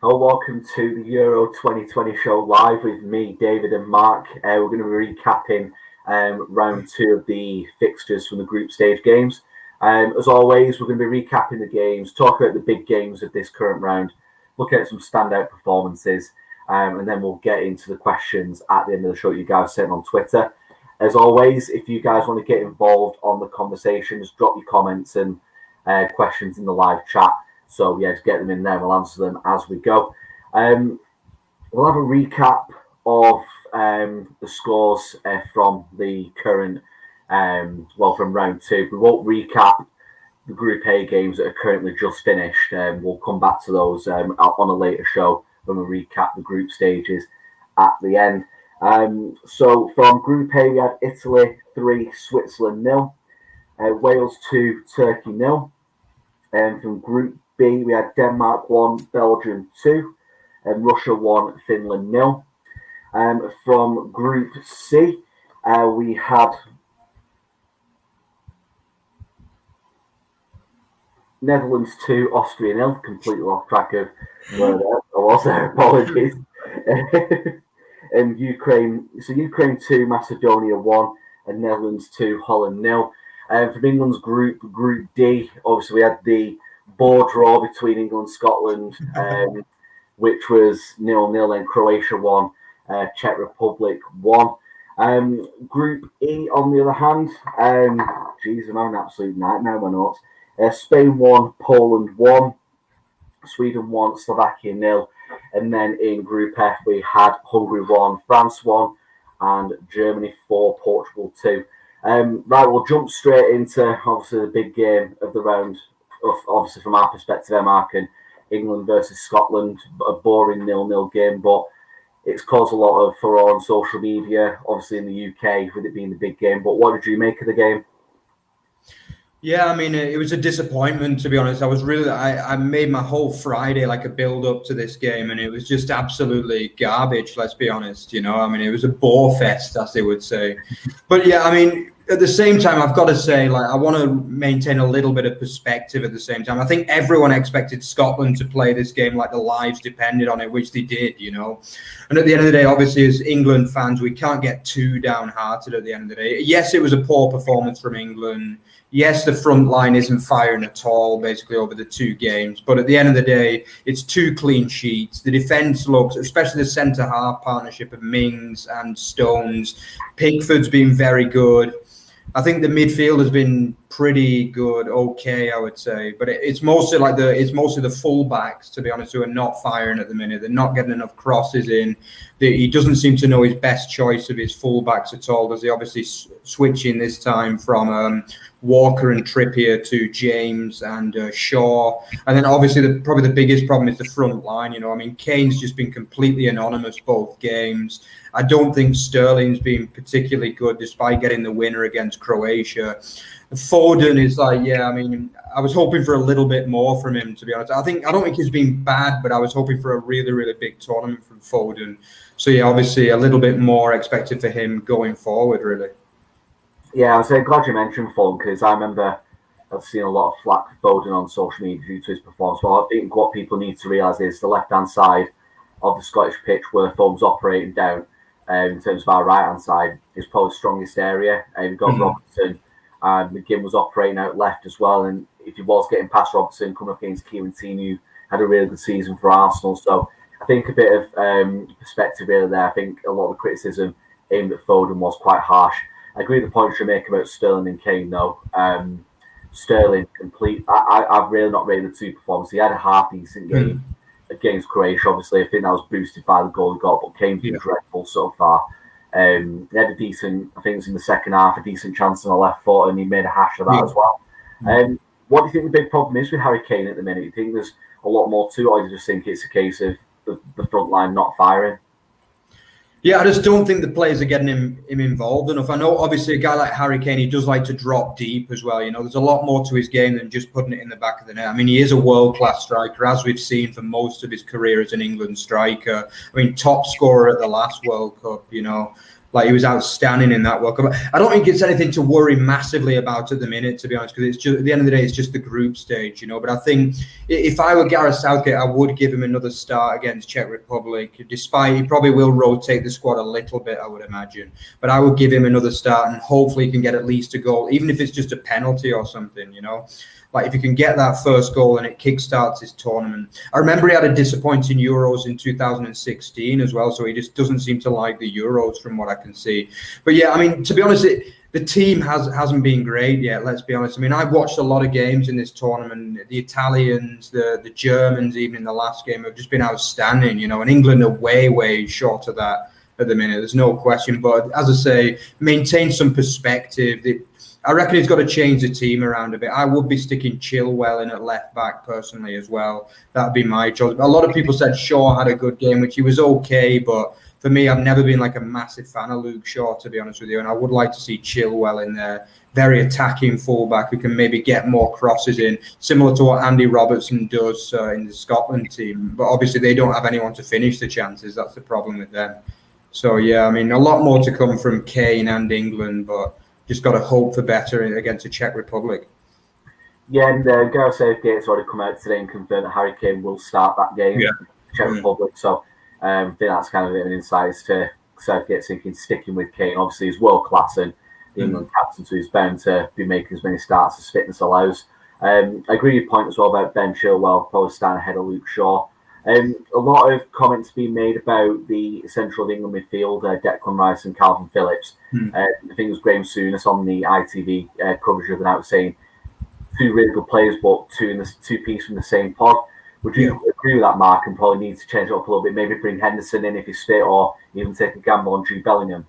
Hello, welcome to the Euro 2020 show live with me, David and Mark. We're going to be recapping round 2 of the fixtures from the group stage games. As always, we're going to be recapping the games, talk about the big games of this current round, look at some standout performances, and then we'll get into the questions at the end of the show you guys sent on Twitter. As always, if you guys want to get involved on the conversations, drop your comments and questions in the live chat. So, yeah, just get them in there. We'll answer them as we go. We'll have a recap of the scores from the current, from round 2. We won't recap the Group A games that are currently just finished. We'll come back to those on a later show when we recap the group stages at the end. So, from Group A, we had Italy 3, Switzerland 0, Wales 2, Turkey 0. From Group B, we had Denmark 1, Belgium 2, and Russia 1, Finland 0. From Group C, we had Netherlands 2, Austria 0. Completely off track of where I was there. Apologies. And Ukraine 2, Macedonia 1, and Netherlands 2, Holland 0. From England's Group D, obviously we had the bore draw between England and Scotland, which was 0-0, and Croatia 1, Czech Republic 1. Group E, on the other hand, I'm an absolute nightmare, my notes. Spain 1, Poland 1, Sweden 1, Slovakia 0, and then in Group F we had Hungary 1, France 1, and Germany 4, Portugal 2. Right, we'll jump straight into obviously the big game of the round. Obviously, from our perspective, Mark, and England versus Scotland, a boring 0-0 game, but it's caused a lot of furore on social media, obviously in the UK, with it being the big game. But what did you make of the game? Yeah, I mean, it was a disappointment, to be honest. I made my whole Friday like a build-up to this game, and it was just absolutely garbage, let's be honest. It was a bore fest, as they would say. But yeah, I mean, at the same time, I've got to say, I want to maintain a little bit of perspective at the same time. I think everyone expected Scotland to play this game like the lives depended on it, which they did, And at the end of the day, obviously, as England fans, we can't get too downhearted at the end of the day. Yes, it was a poor performance from England. Yes, the front line isn't firing at all, basically, over the 2 games. But at the end of the day, it's 2 clean sheets. The defence looks, especially the centre-half partnership of Mings and Stones. Pickford's been very good. I think the midfield has been pretty good, okay, I would say. But it's mostly the fullbacks, to be honest, who are not firing at the minute. They're not getting enough crosses in. He doesn't seem to know his best choice of his fullbacks at all. Does he obviously switching this time from Walker and Trippier to James and Shaw? And then obviously probably the biggest problem is the front line. Kane's just been completely anonymous both games. I don't think Sterling's been particularly good despite getting the winner against Croatia. Foden is I was hoping for a little bit more from him, to be honest. I don't think he's been bad, but I was hoping for a really, really big tournament from Foden. So yeah, obviously a little bit more expected for him going forward, really. Yeah, I was glad you mentioned Foden, because I remember I've seen a lot of flack for Foden on social media due to his performance. But I think what people need to realise is the left-hand side of the Scottish pitch where Foden's operating down, in terms of our right-hand side, is probably the strongest area. We've got Robertson. McGinn was operating out left as well, and if he was getting past Robertson, coming up against Kieran Tierney, who had a really good season for Arsenal. So I think a bit of perspective really there. I think a lot of the criticism aimed at Foden was quite harsh. I agree with the points you make about Sterling and Kane, though. Sterling, I've really not rated the 2 performances. He had a half-decent game against Croatia, obviously. I think that was boosted by the goal he got, but Kane's been dreadful so far. He had a decent, I think it was in the second half, a decent chance on the left foot, and he made a hash of that as well. What do you think the big problem is with Harry Kane at the minute? Do you think there's a lot more to it, or do you just think it's a case of the front line not firing? Yeah, I just don't think the players are getting him involved enough. I know, obviously, a guy like Harry Kane, he does like to drop deep as well. There's a lot more to his game than just putting it in the back of the net. I mean, he is a world-class striker, as we've seen for most of his career as an England striker. I mean, top scorer at the last World Cup, Like, he was outstanding in that World Cup. I don't think it's anything to worry massively about at the minute, to be honest, because it's just, at the end of the day, it's just the group stage, you know. But I think if I were Gareth Southgate, I would give him another start against Czech Republic, despite he probably will rotate the squad a little bit, I would imagine. But I would give him another start, and hopefully he can get at least a goal, even if it's just a penalty or something, you know. Like, if you can get that first goal and it kickstarts his tournament. I remember he had a disappointing Euros in 2016 as well, so he just doesn't seem to like the Euros from what I can see. But yeah, I mean, to be honest, the team hasn't been great yet, let's be honest. I mean, I've watched a lot of games in this tournament. The Italians, the Germans, even in the last game, have just been outstanding, you know, and England are way short of that at the minute. There's no question. But as I say, maintain some perspective. I reckon he's got to change the team around a bit. I would be sticking Chilwell in at left back personally as well. That'd be my choice. A lot of people said Shaw had a good game, which he was okay, but for me, I've never been like a massive fan of Luke Shaw, to be honest with you, and I would like to see Chilwell in there, very attacking fullback who can maybe get more crosses in, similar to what Andy Robertson does in the Scotland team. But obviously, they don't have anyone to finish the chances. That's the problem with them. So yeah, I mean, a lot more to come from Kane and England, but just got to hope for better against the Czech Republic. Yeah, and Gareth Southgate's already come out today and confirmed that Harry Kane will start that game in the Czech Republic. So I think that's kind of an insight as to Southgate thinking sticking with Kane. Obviously, he's world class and the England captain, so he's bound to be making as many starts as fitness allows. I agree with your point as well about Ben Chilwell probably starting ahead of Luke Shaw. A lot of comments being made about the central of England midfield, Declan Rice and Calvin Phillips. I think it was Graham Souness on the ITV coverage of the night saying two really good players, but two pieces from the same pod. Would you agree with that, Mark, and probably need to change it up a little bit, maybe bring Henderson in if he's fit, or even take a gamble on Jude Bellingham?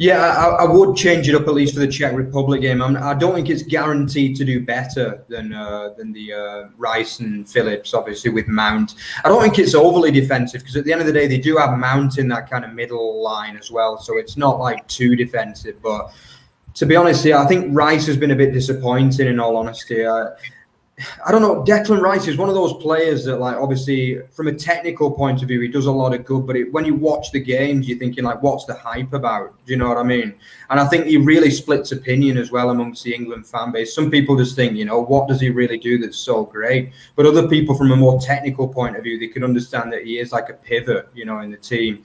Yeah, I would change it up at least for the Czech Republic game. I don't think it's guaranteed to do better than the Rice and Phillips, obviously, with Mount. I don't think it's overly defensive because at the end of the day, they do have Mount in that kind of middle line as well. So it's not like too defensive. But to be honest, I think Rice has been a bit disappointing in all honesty. I don't know. Declan Rice is one of those players that, like, obviously, from a technical point of view, he does a lot of good. But when you watch the games, you're thinking, like, what's the hype about? Do you know what I mean? And I think he really splits opinion as well amongst the England fan base. Some people just think, you know, what does he really do that's so great? But other people, from a more technical point of view, they can understand that he is like a pivot, you know, in the team.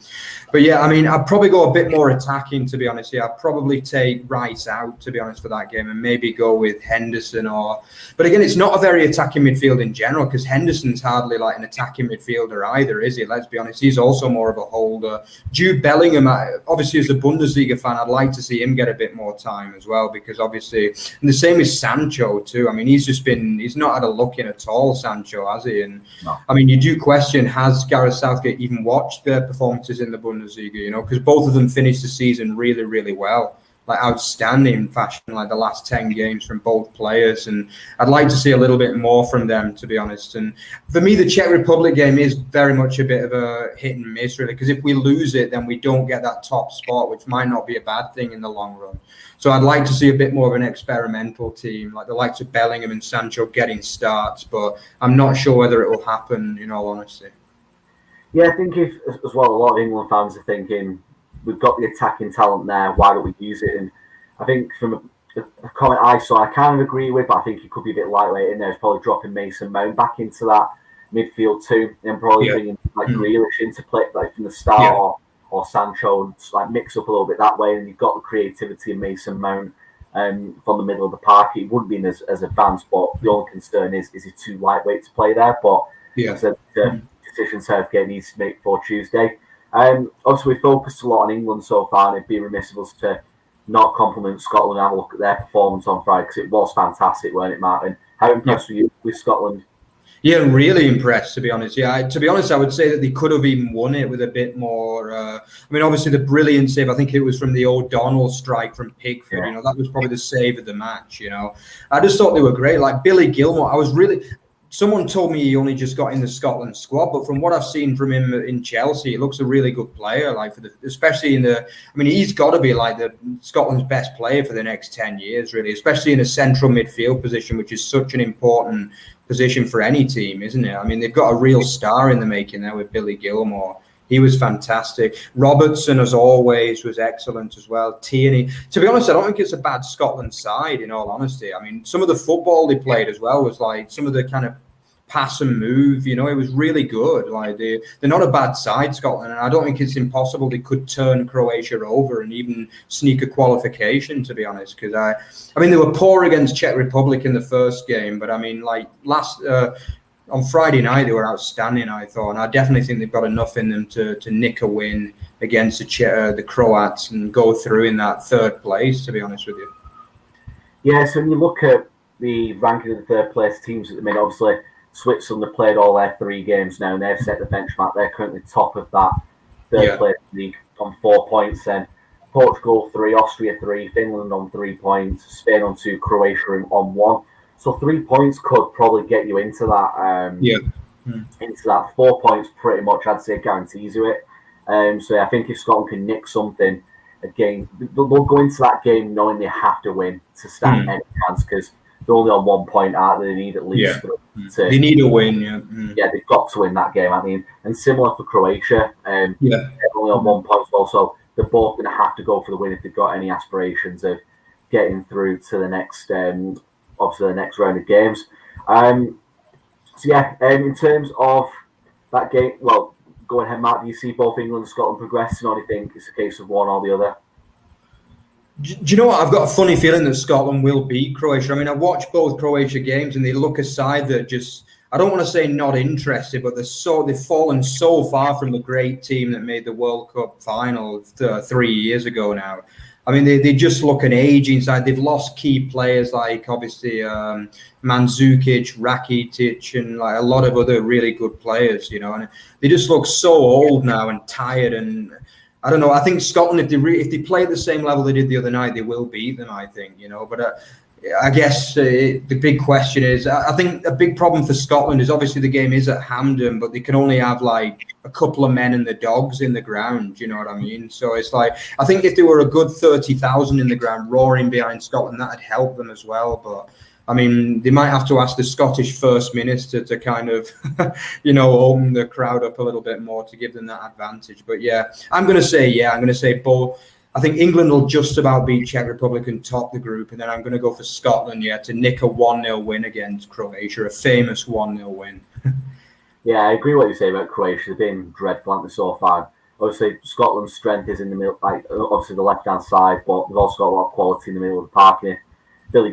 But yeah, I mean, I'd probably go a bit more attacking, to be honest. Yeah, I'd probably take Rice out, to be honest, for that game and maybe go with Henderson or... But again, it's not a very attacking midfield in general because Henderson's hardly like an attacking midfielder either, is he? Let's be honest. He's also more of a holder. Jude Bellingham, obviously, as a Bundesliga fan, I'd like to see him get a bit more time as well because obviously... And the same as Sancho too. I mean, he's not had a look in at all, Sancho, has he? And no. I mean, you do question, has Gareth Southgate even watched their performances in the Bundesliga, you know, because both of them finished the season really, really well. Like outstanding fashion, like the last 10 games from both players. And I'd like to see a little bit more from them, to be honest. And for me, the Czech Republic game is very much a bit of a hit and miss, really, because if we lose it, then we don't get that top spot, which might not be a bad thing in the long run. So I'd like to see a bit more of an experimental team, like the likes of Bellingham and Sancho getting starts, but I'm not sure whether it will happen, in all honesty. Yeah, I think if, as well, a lot of England fans are thinking, we've got the attacking talent there, why don't we use it? And I think from a comment I saw, I kind of agree with, but I think he could be a bit lightweight in there. It's probably dropping Mason Mount back into that midfield too, and probably bringing like Grealish into play like from the start or Sancho, and like mix up a little bit that way. And you've got the creativity of Mason Mount from the middle of the park. It wouldn't be as advanced, but the only concern is he too lightweight to play there? But the decision Southgate needs to make for Tuesday. Obviously, we focused a lot on England so far, and it'd be remiss of us to not compliment Scotland and have a look at their performance on Friday because it was fantastic, weren't it, Martin? How impressed were you with Scotland? Yeah, really impressed, to be honest. Yeah, to be honest, I would say that they could have even won it with a bit more. I mean, obviously, the brilliant save, I think it was from the O'Donnell strike from Pickford. You know, that was probably the save of the match, you know. I just thought they were great. Like Billy Gilmour, someone told me he only just got in the Scotland squad, but from what I've seen from him in Chelsea, he looks a really good player. Like especially he's got to be like the Scotland's best player for the next 10 years, really, especially in a central midfield position, which is such an important position for any team, isn't it? I mean, they've got a real star in the making there with Billy Gilmour. He was fantastic. Robertson, as always, was excellent as well. Tierney. To be honest, I don't think it's a bad Scotland side, in all honesty. I mean, some of the football they played as well was like some of the kind of pass and move, it was really good. Like they're not a bad side, Scotland, and I don't think it's impossible they could turn Croatia over and even sneak a qualification, to be honest. Because I mean, they were poor against Czech Republic in the first game, but I mean, like on Friday night, they were outstanding, I thought. And I definitely think they've got enough in them to nick a win against the Croats and go through in that third place, to be honest with you. Yeah, so when you look at the ranking of the third place teams at the minute, obviously Switzerland have played all their 3 games now, and they've set the benchmark. They're currently top of that third place league on 4 points. Then Portugal 3, Austria 3, Finland on 3 points, Spain on 2, Croatia on 1. So 3 points could probably get you into that. Into that 4 points, pretty much, I'd say, guarantees you it. So I think if Scotland can nick something again, they'll go into that game knowing they have to win to stand any chance, because they're only on 1 point, aren't they? They need at least. They need a win. Yeah, they've got to win that game. I mean, and similar for Croatia. They're only on 1 point as well, so they're both going to have to go for the win if they've got any aspirations of getting through to the next. Obviously, the next round of games. In terms of that game, well, go ahead, Mark. Do you see both England and Scotland progressing, or do you think it's a case of one or the other? Do you know what? I've got a funny feeling that Scotland will beat Croatia. I mean, I watched both Croatia games, and they look a side that just, I don't want to say not interested, but they've fallen so far from the great team that made the World Cup final 3 years ago now. I mean, they just look an aging side. They've lost key players like, obviously, Mandzukic, Rakitic, and like a lot of other really good players, and they just look so old now and tired. And I don't know. I think Scotland, if they play at the same level they did the other night, they will beat them, I think, But I guess the big question is, I think a big problem for Scotland is obviously the game is at Hampden, but they can only have like a couple of men and the dogs in the ground. You know what I mean? So it's like, I think if there were a good 30,000 in the ground roaring behind Scotland, that'd help them as well. But I mean, they might have to ask the Scottish First Minister to kind of, open the crowd up a little bit more to give them that advantage. But I'm going to say both. I think England will just about beat Czech Republic and top the group. And then I'm going to go for Scotland, to nick a 1-0 win against Croatia, a famous 1-0 win. Yeah, I agree with what you say about Croatia. They've been dreadful, haven't they, so far? Obviously, Scotland's strength is in the middle, like obviously the left-hand side, but they've also got a lot of quality in the middle of the park. And Billy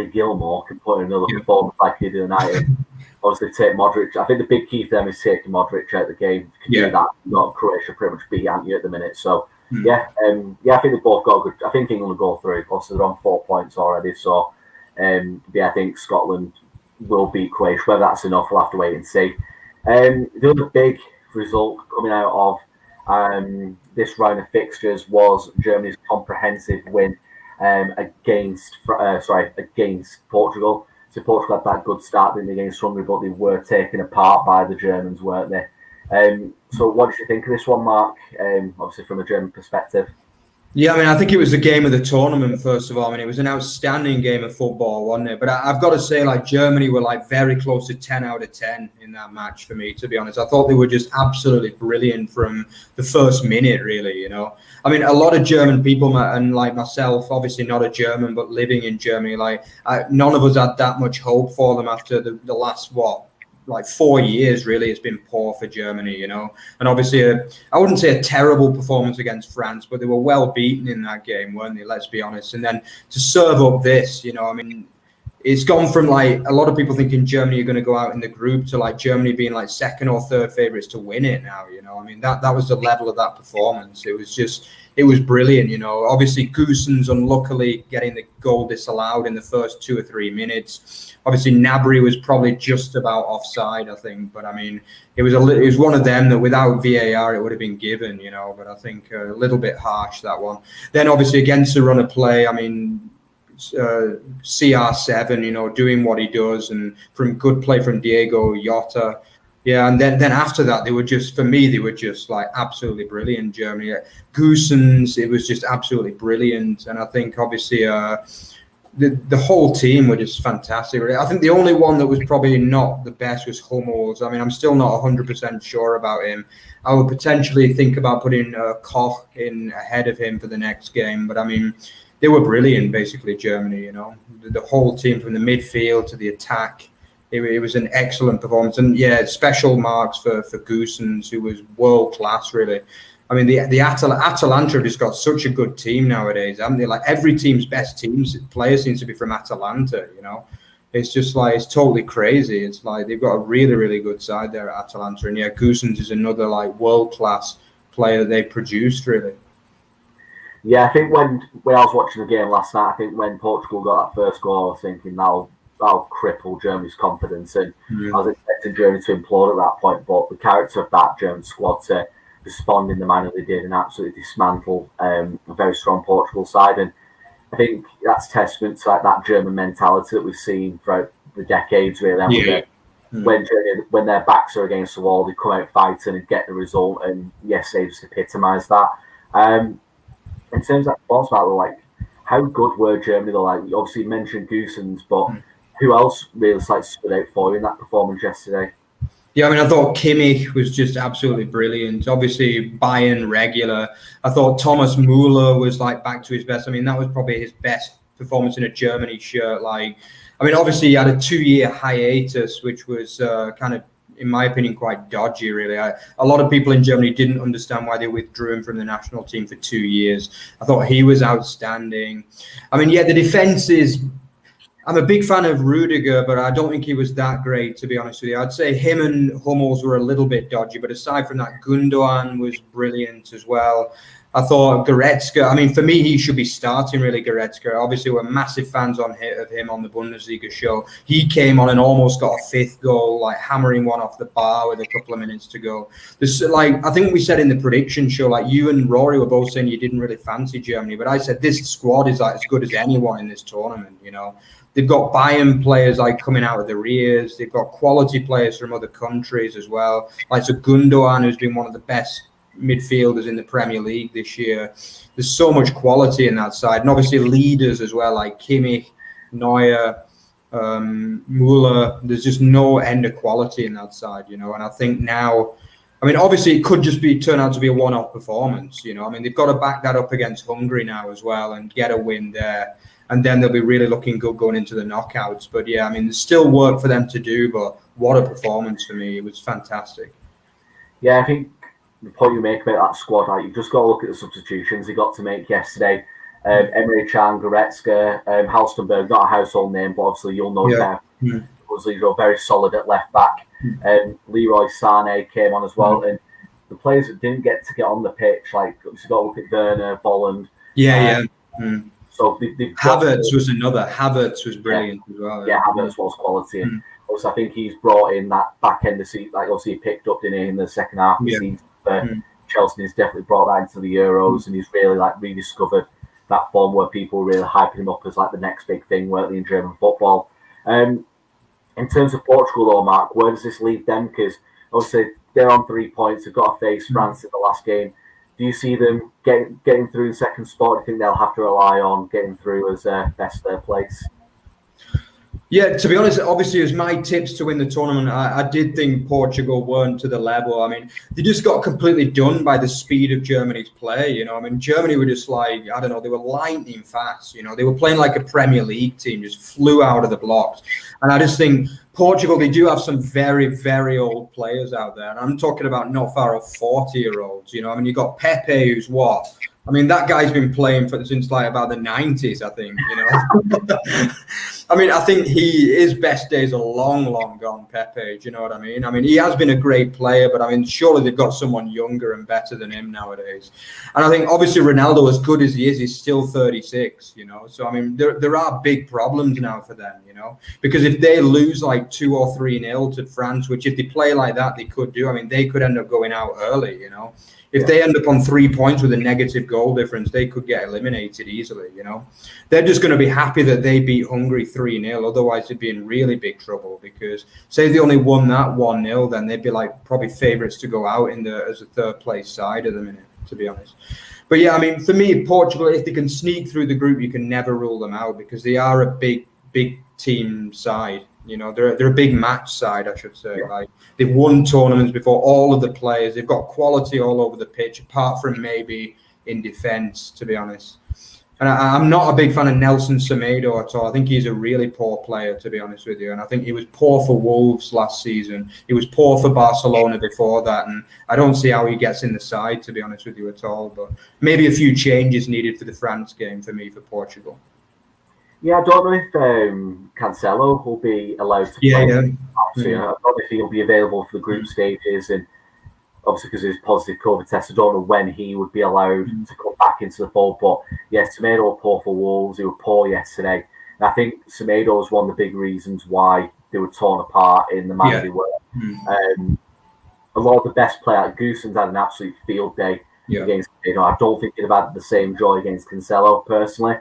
Gilmore can put in another performance like he did the night. And obviously, take Modric. I think the big key for them is taking Modric out of the game. Can do that. Not Croatia pretty much beat Ant at the minute. So I think they've both got a good. I think England will go through. Also, they're on 4 points already. So I think Scotland will beat Croatia. Whether that's enough, we'll have to wait and see. The other big result coming out of this round of fixtures was Germany's comprehensive win against Portugal. So Portugal had that good start against Hungary, but they were taken apart by the Germans, weren't they? So what did you think of this one, Mark? Obviously from a German perspective. Yeah, I mean, I think it was the game of the tournament, first of all. I mean, it was an outstanding game of football, wasn't it? But I've got to say, like, Germany were, like, very close to 10 out of 10 in that match for me, to be honest. I thought they were just absolutely brilliant from the first minute, really, I mean, a lot of German people, and like myself, obviously not a German, but living in Germany, none of us had that much hope for them after the last, 4 years, really. It's been poor for Germany, and obviously I wouldn't say a terrible performance against France, but they were well beaten in that game, weren't they? Let's be honest. And then to serve up this, I mean, it's gone from a lot of people thinking Germany are going to go out in the group to Germany being second or third favorites to win it now. I mean, that was the level of that performance. It was brilliant. Obviously Goossens unluckily getting the goal disallowed in the first 2 or 3 minutes. Obviously Gnabry was probably just about offside, I think, but I mean, it was one of them that without VAR it would have been given. But I think a little bit harsh, that one. Then obviously against the run of play, I mean, CR7, doing what he does, and from good play from Diego Jota. Yeah, and then after that, they were just absolutely brilliant, Germany. Goossens, it was just absolutely brilliant. And I think obviously the whole team were just fantastic. Really. I think the only one that was probably not the best was Hummels. I mean, I'm still not 100% sure about him. I would potentially think about putting Koch in ahead of him for the next game. But I mean, they were brilliant, basically, Germany, the whole team from the midfield to the attack. It was an excellent performance. And yeah, special marks for Goossens, who was world class, really. I mean, the Atalanta have just got such a good team nowadays, haven't they? Like every team's best player seems to be from Atalanta, It's just like, it's totally crazy. It's like they've got a really, really good side there at Atalanta. And yeah, Goossens is another like world-class player they produced, really. Yeah, I think when I was watching the game last night, I think when Portugal got that first goal, I was thinking that'll cripple Germany's confidence. And I was expecting Germany to implode at that point, but the character of that German squad to respond in the manner they did and absolutely dismantle a very strong Portugal side. And I think that's testament to like that German mentality that we've seen throughout the decades, really. When their backs are against the wall, they come out fighting and get the result. And yes, they just epitomise that. In terms of that battle, like how good were Germany? Though, like obviously you mentioned Goossens, but who else really stood out for you in that performance yesterday? Yeah, I mean, I thought Kimmich was just absolutely brilliant. Obviously, Bayern regular. I thought Thomas Müller was like back to his best. I mean, that was probably his best performance in a Germany shirt. Like, I mean, obviously he had a 2-year hiatus, which was kind of, in my opinion, quite dodgy, really. A lot of people in Germany didn't understand why they withdrew him from the national team for 2 years. I thought he was outstanding. I mean, yeah, the defense is... I'm a big fan of Rudiger, but I don't think he was that great, to be honest with you. I'd say him and Hummels were a little bit dodgy, but aside from that, Gundogan was brilliant as well. I thought Goretzka, I mean, for me, he should be starting, really, Goretzka. Obviously, we're massive fans of him on the Bundesliga show. He came on and almost got a 5th goal, like hammering one off the bar with a couple of minutes to go. I think we said in the prediction show, like you and Rory were both saying you didn't really fancy Germany, but I said this squad is like as good as anyone in this tournament, They've got Bayern players like coming out of the rears. They've got quality players from other countries as well. Like so Gundogan, who's been one of the best midfielders in the Premier League this year. There's so much quality in that side. And obviously leaders as well, like Kimmich, Neuer, Müller. There's just no end of quality in that side, And I think now, I mean, obviously it could just turn out to be a one-off performance, I mean, they've got to back that up against Hungary now as well and get a win there. And then they'll be really looking good going into the knockouts. But yeah, I mean, there's still work for them to do, but what a performance for me. It was fantastic. Yeah, I think the point you make about that squad, like, you've just got to look at the substitutions he got to make yesterday. Emre Can, Goretzka, Halstenberg, not a household name, but obviously you'll know him. Was very solid at left back. Leroy Sané came on as well. And the players that didn't get on the pitch, like, you've got to look at Werner, Volland. So Havertz was another. Havertz was brilliant as well. Yeah, Havertz was quality. And also, I think he's brought in that back end of the season. Like, obviously, he picked up in the second half of the season for Chelsea. He's definitely brought that into the Euros, and he's really rediscovered that form where people were really hyping him up as like the next big thing, weren't they, in German football. In terms of Portugal, though, Mark, where does this leave them? Because obviously they're on 3 points. They've got to face France in the last game. Do you see them getting through in second spot? Do you think they'll have to rely on getting through as best their place? Yeah, to be honest, obviously, as my tips to win the tournament, I did think Portugal weren't to the level. I mean, they just got completely done by the speed of Germany's play. I mean, Germany were just like, I don't know, they were lightning fast. They were playing like a Premier League team, just flew out of the blocks. And I just think Portugal, they do have some very, very old players out there. And I'm talking about not far off 40-year-olds. I mean, you've got Pepe, who's what? I mean, that guy's been playing since like about the 90s, I think, I mean, I think his best days are long, long gone, Pepe. Do you know what I mean? I mean, he has been a great player, but I mean, surely they've got someone younger and better than him nowadays. And I think obviously Ronaldo, as good as he is, he's still 36, So, I mean, there are big problems now for them, because if they lose like 2 or 3-0 to France, which if they play like that, they could do. I mean, they could end up going out early, If they end up on 3 points with a negative goal difference, they could get eliminated easily, They're just going to be happy that they beat Hungary 3-0. Otherwise, they'd be in really big trouble because say they only won that 1-0, then they'd be like probably favourites to go out as a third place side at the minute, to be honest. But yeah, I mean, for me, Portugal, if they can sneak through the group, you can never rule them out because they are a big team side. You know, they're a big match side, I should say. Like they've won tournaments before. All of the players, they've got quality all over the pitch, apart from maybe in defence, to be honest. And I'm not a big fan of Nelson Semedo at all. I think he's a really poor player, to be honest with you. And I think he was poor for Wolves last season. He was poor for Barcelona before that. And I don't see how he gets in the side, to be honest with you, at all. But know, a few changes needed for the France game for me, for Portugal. Yeah, I don't know if Cancelo will be allowed to play. Actually, I don't know if he'll be available for the group stages, and obviously because of his positive COVID test, I don't know when he would be allowed to come back into the fold. But yeah, Semedo were poor for Wolves. They were poor yesterday. And I think Semedo was one of the big reasons why they were torn apart in the manner they were. A lot of the best players, Goossens had an absolute field day against Semedo. I don't think he'd have had the same joy against Cancelo, personally.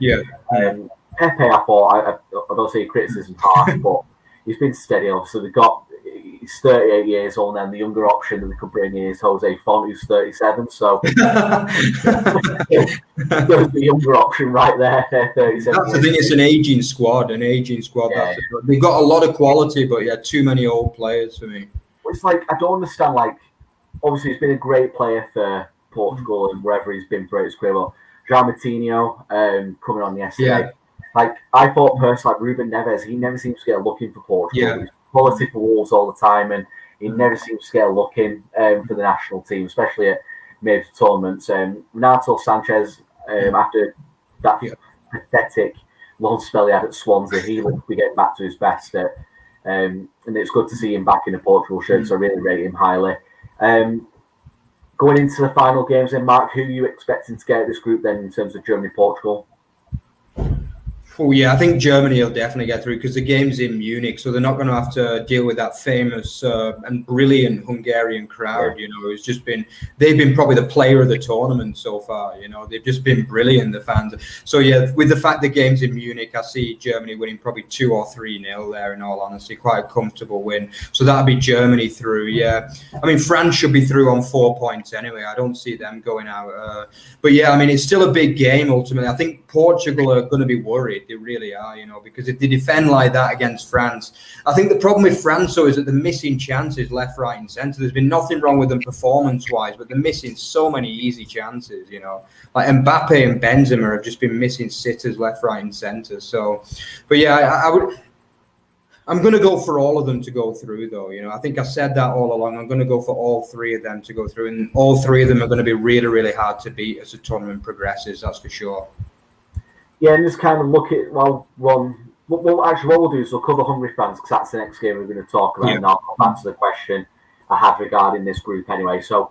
Pepe, I thought, I don't say criticism harsh, but he's been steady. Obviously, he's 38 years old now, and the younger option that they could bring in is Jose Font, who's 37. So there's the younger option right there. 37. That's the thing, it's an aging squad. Yeah. They've got a lot of quality, but too many old players for me. It's like, I don't understand, like, obviously he's been a great player for Portugal and wherever he's been throughout his career. But João Moutinho coming on yesterday. Like, I thought personally, like Ruben Neves, he never seems to get a look in for Portugal. He's quality for Wolves all the time, and he never seems to get a look in for the national team, especially at major tournaments. Renato Sanchez, after that pathetic long spell he had at Swansea, he looked to be getting back to his best. And it's good to see him back in a Portugal shirt, so I really rate him highly. Going into the final games then, Mark, who are you expecting to get at this group then in terms of Germany-Portugal? Oh, yeah, I think Germany will definitely get through because the game's in Munich, so they're not going to have to deal with that famous and brilliant Hungarian crowd. You know, they've been probably the player of the tournament so far. You know, they've just been brilliant, the fans. So yeah, with the fact the game's in Munich, I see Germany winning probably 2 or 3-0 there. In all honesty, quite a comfortable win. So that'll be Germany through. Yeah, I mean France should be through on 4 points anyway. I don't see them going out. But yeah, I mean it's still a big game ultimately. I think Portugal are going to be worried. They really are, you know, because if they defend like that against France, I think the problem with France though is that they're missing chances left, right, and centre. There's been nothing wrong with them performance-wise, but they're missing so many easy chances, you know. Like Mbappe and Benzema have just been missing sitters left, right, and centre. So, but yeah, I'm going to go for all of them to go through, though. You know, I think I said that all along. I'm going to go for all 3 of them to go through, and all 3 of them are going to be really, really hard to beat as the tournament progresses. That's for sure. Yeah, and just kind of look at what we'll do is we'll cover Hungary France because that's the next game we're going to talk about, and I'll come back to the question I had regarding this group anyway. So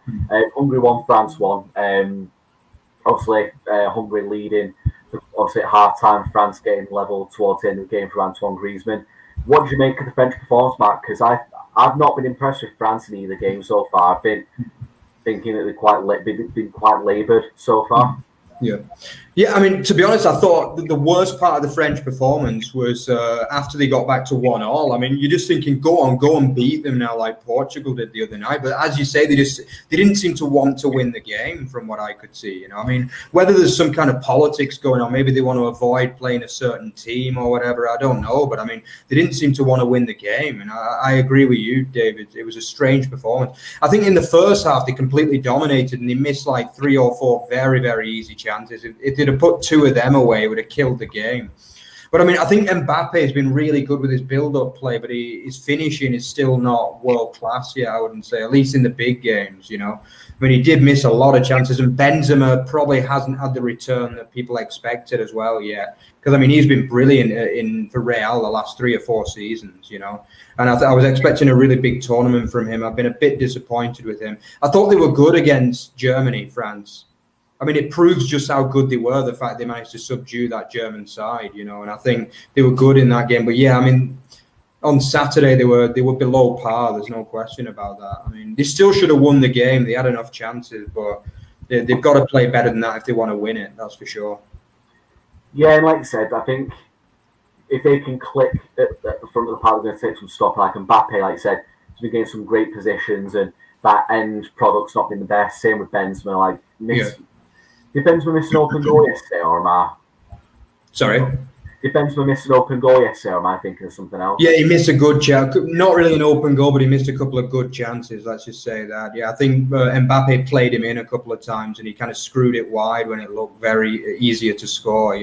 Hungary 1, France 1. Obviously, Hungary leading. Obviously, at half-time, France getting level towards the end of the game for Antoine Griezmann. What did you make of the French performance, Mark? Because I've not been impressed with France in either game so far. I've been thinking that they've been quite laboured so far. Yeah, I mean, to be honest, I thought the worst part of the French performance was after they got back to 1-1. I mean, you're just thinking, go and beat them now like Portugal did the other night. But as you say, they didn't seem to want to win the game from what I could see. You know, I mean, whether there's some kind of politics going on, maybe they want to avoid playing a certain team or whatever, I don't know. But I mean, they didn't seem to want to win the game. And I agree with you, David. It was a strange performance. I think in the first half, they completely dominated and they missed like 3 or 4 very, very easy chances. If they'd have put 2 of them away, it would have killed the game. But I mean, I think Mbappe has been really good with his build-up play, but his finishing is still not world-class yet, I wouldn't say, at least in the big games, you know. I mean, he did miss a lot of chances, and Benzema probably hasn't had the return that people expected as well yet. Because, I mean, he's been brilliant for Real the last 3 or 4 seasons, you know. And I was expecting a really big tournament from him. I've been a bit disappointed with him. I thought they were good against Germany, France. I mean, it proves just how good they were, the fact they managed to subdue that German side, you know, and I think they were good in that game. But yeah, I mean, on Saturday, they were below par. There's no question about that. I mean, they still should have won the game. They had enough chances, but they've got to play better than that if they want to win it. That's for sure. Yeah, and like I said, I think if they can click at the front of the park, they're going to take some stock. Like Mbappe, like I said, has been getting some great positions, and that end product's not been the best. Same with Benzema, Did Benzema miss an open goal yesterday, or am I? Sorry? Did Benzema miss an open goal yesterday, or am I thinking of something else? Yeah, he missed a good chance. Not really an open goal, but he missed a couple of good chances. Let's just say that. Yeah, I think Mbappe played him in a couple of times, and he kind of screwed it wide when it looked very easier to score.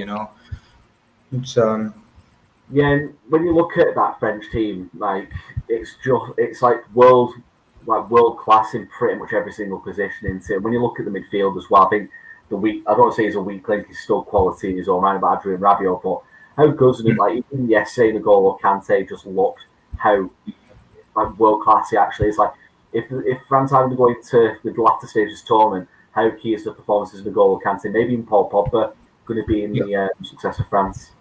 It's Yeah, and when you look at that French team, like it's like world class in pretty much every single position. Into when you look at the midfield as well, I think I don't say he's a weak link, he's still quality in his own right about Adrian Rabiot, but how good's it? Like even yesterday, the goal of Kante just looked how world class he actually is. Like if France are going to the latter stages tournament, how key is the performances of the goal of Kante? Maybe even Paul Pogba going to be in the success of France.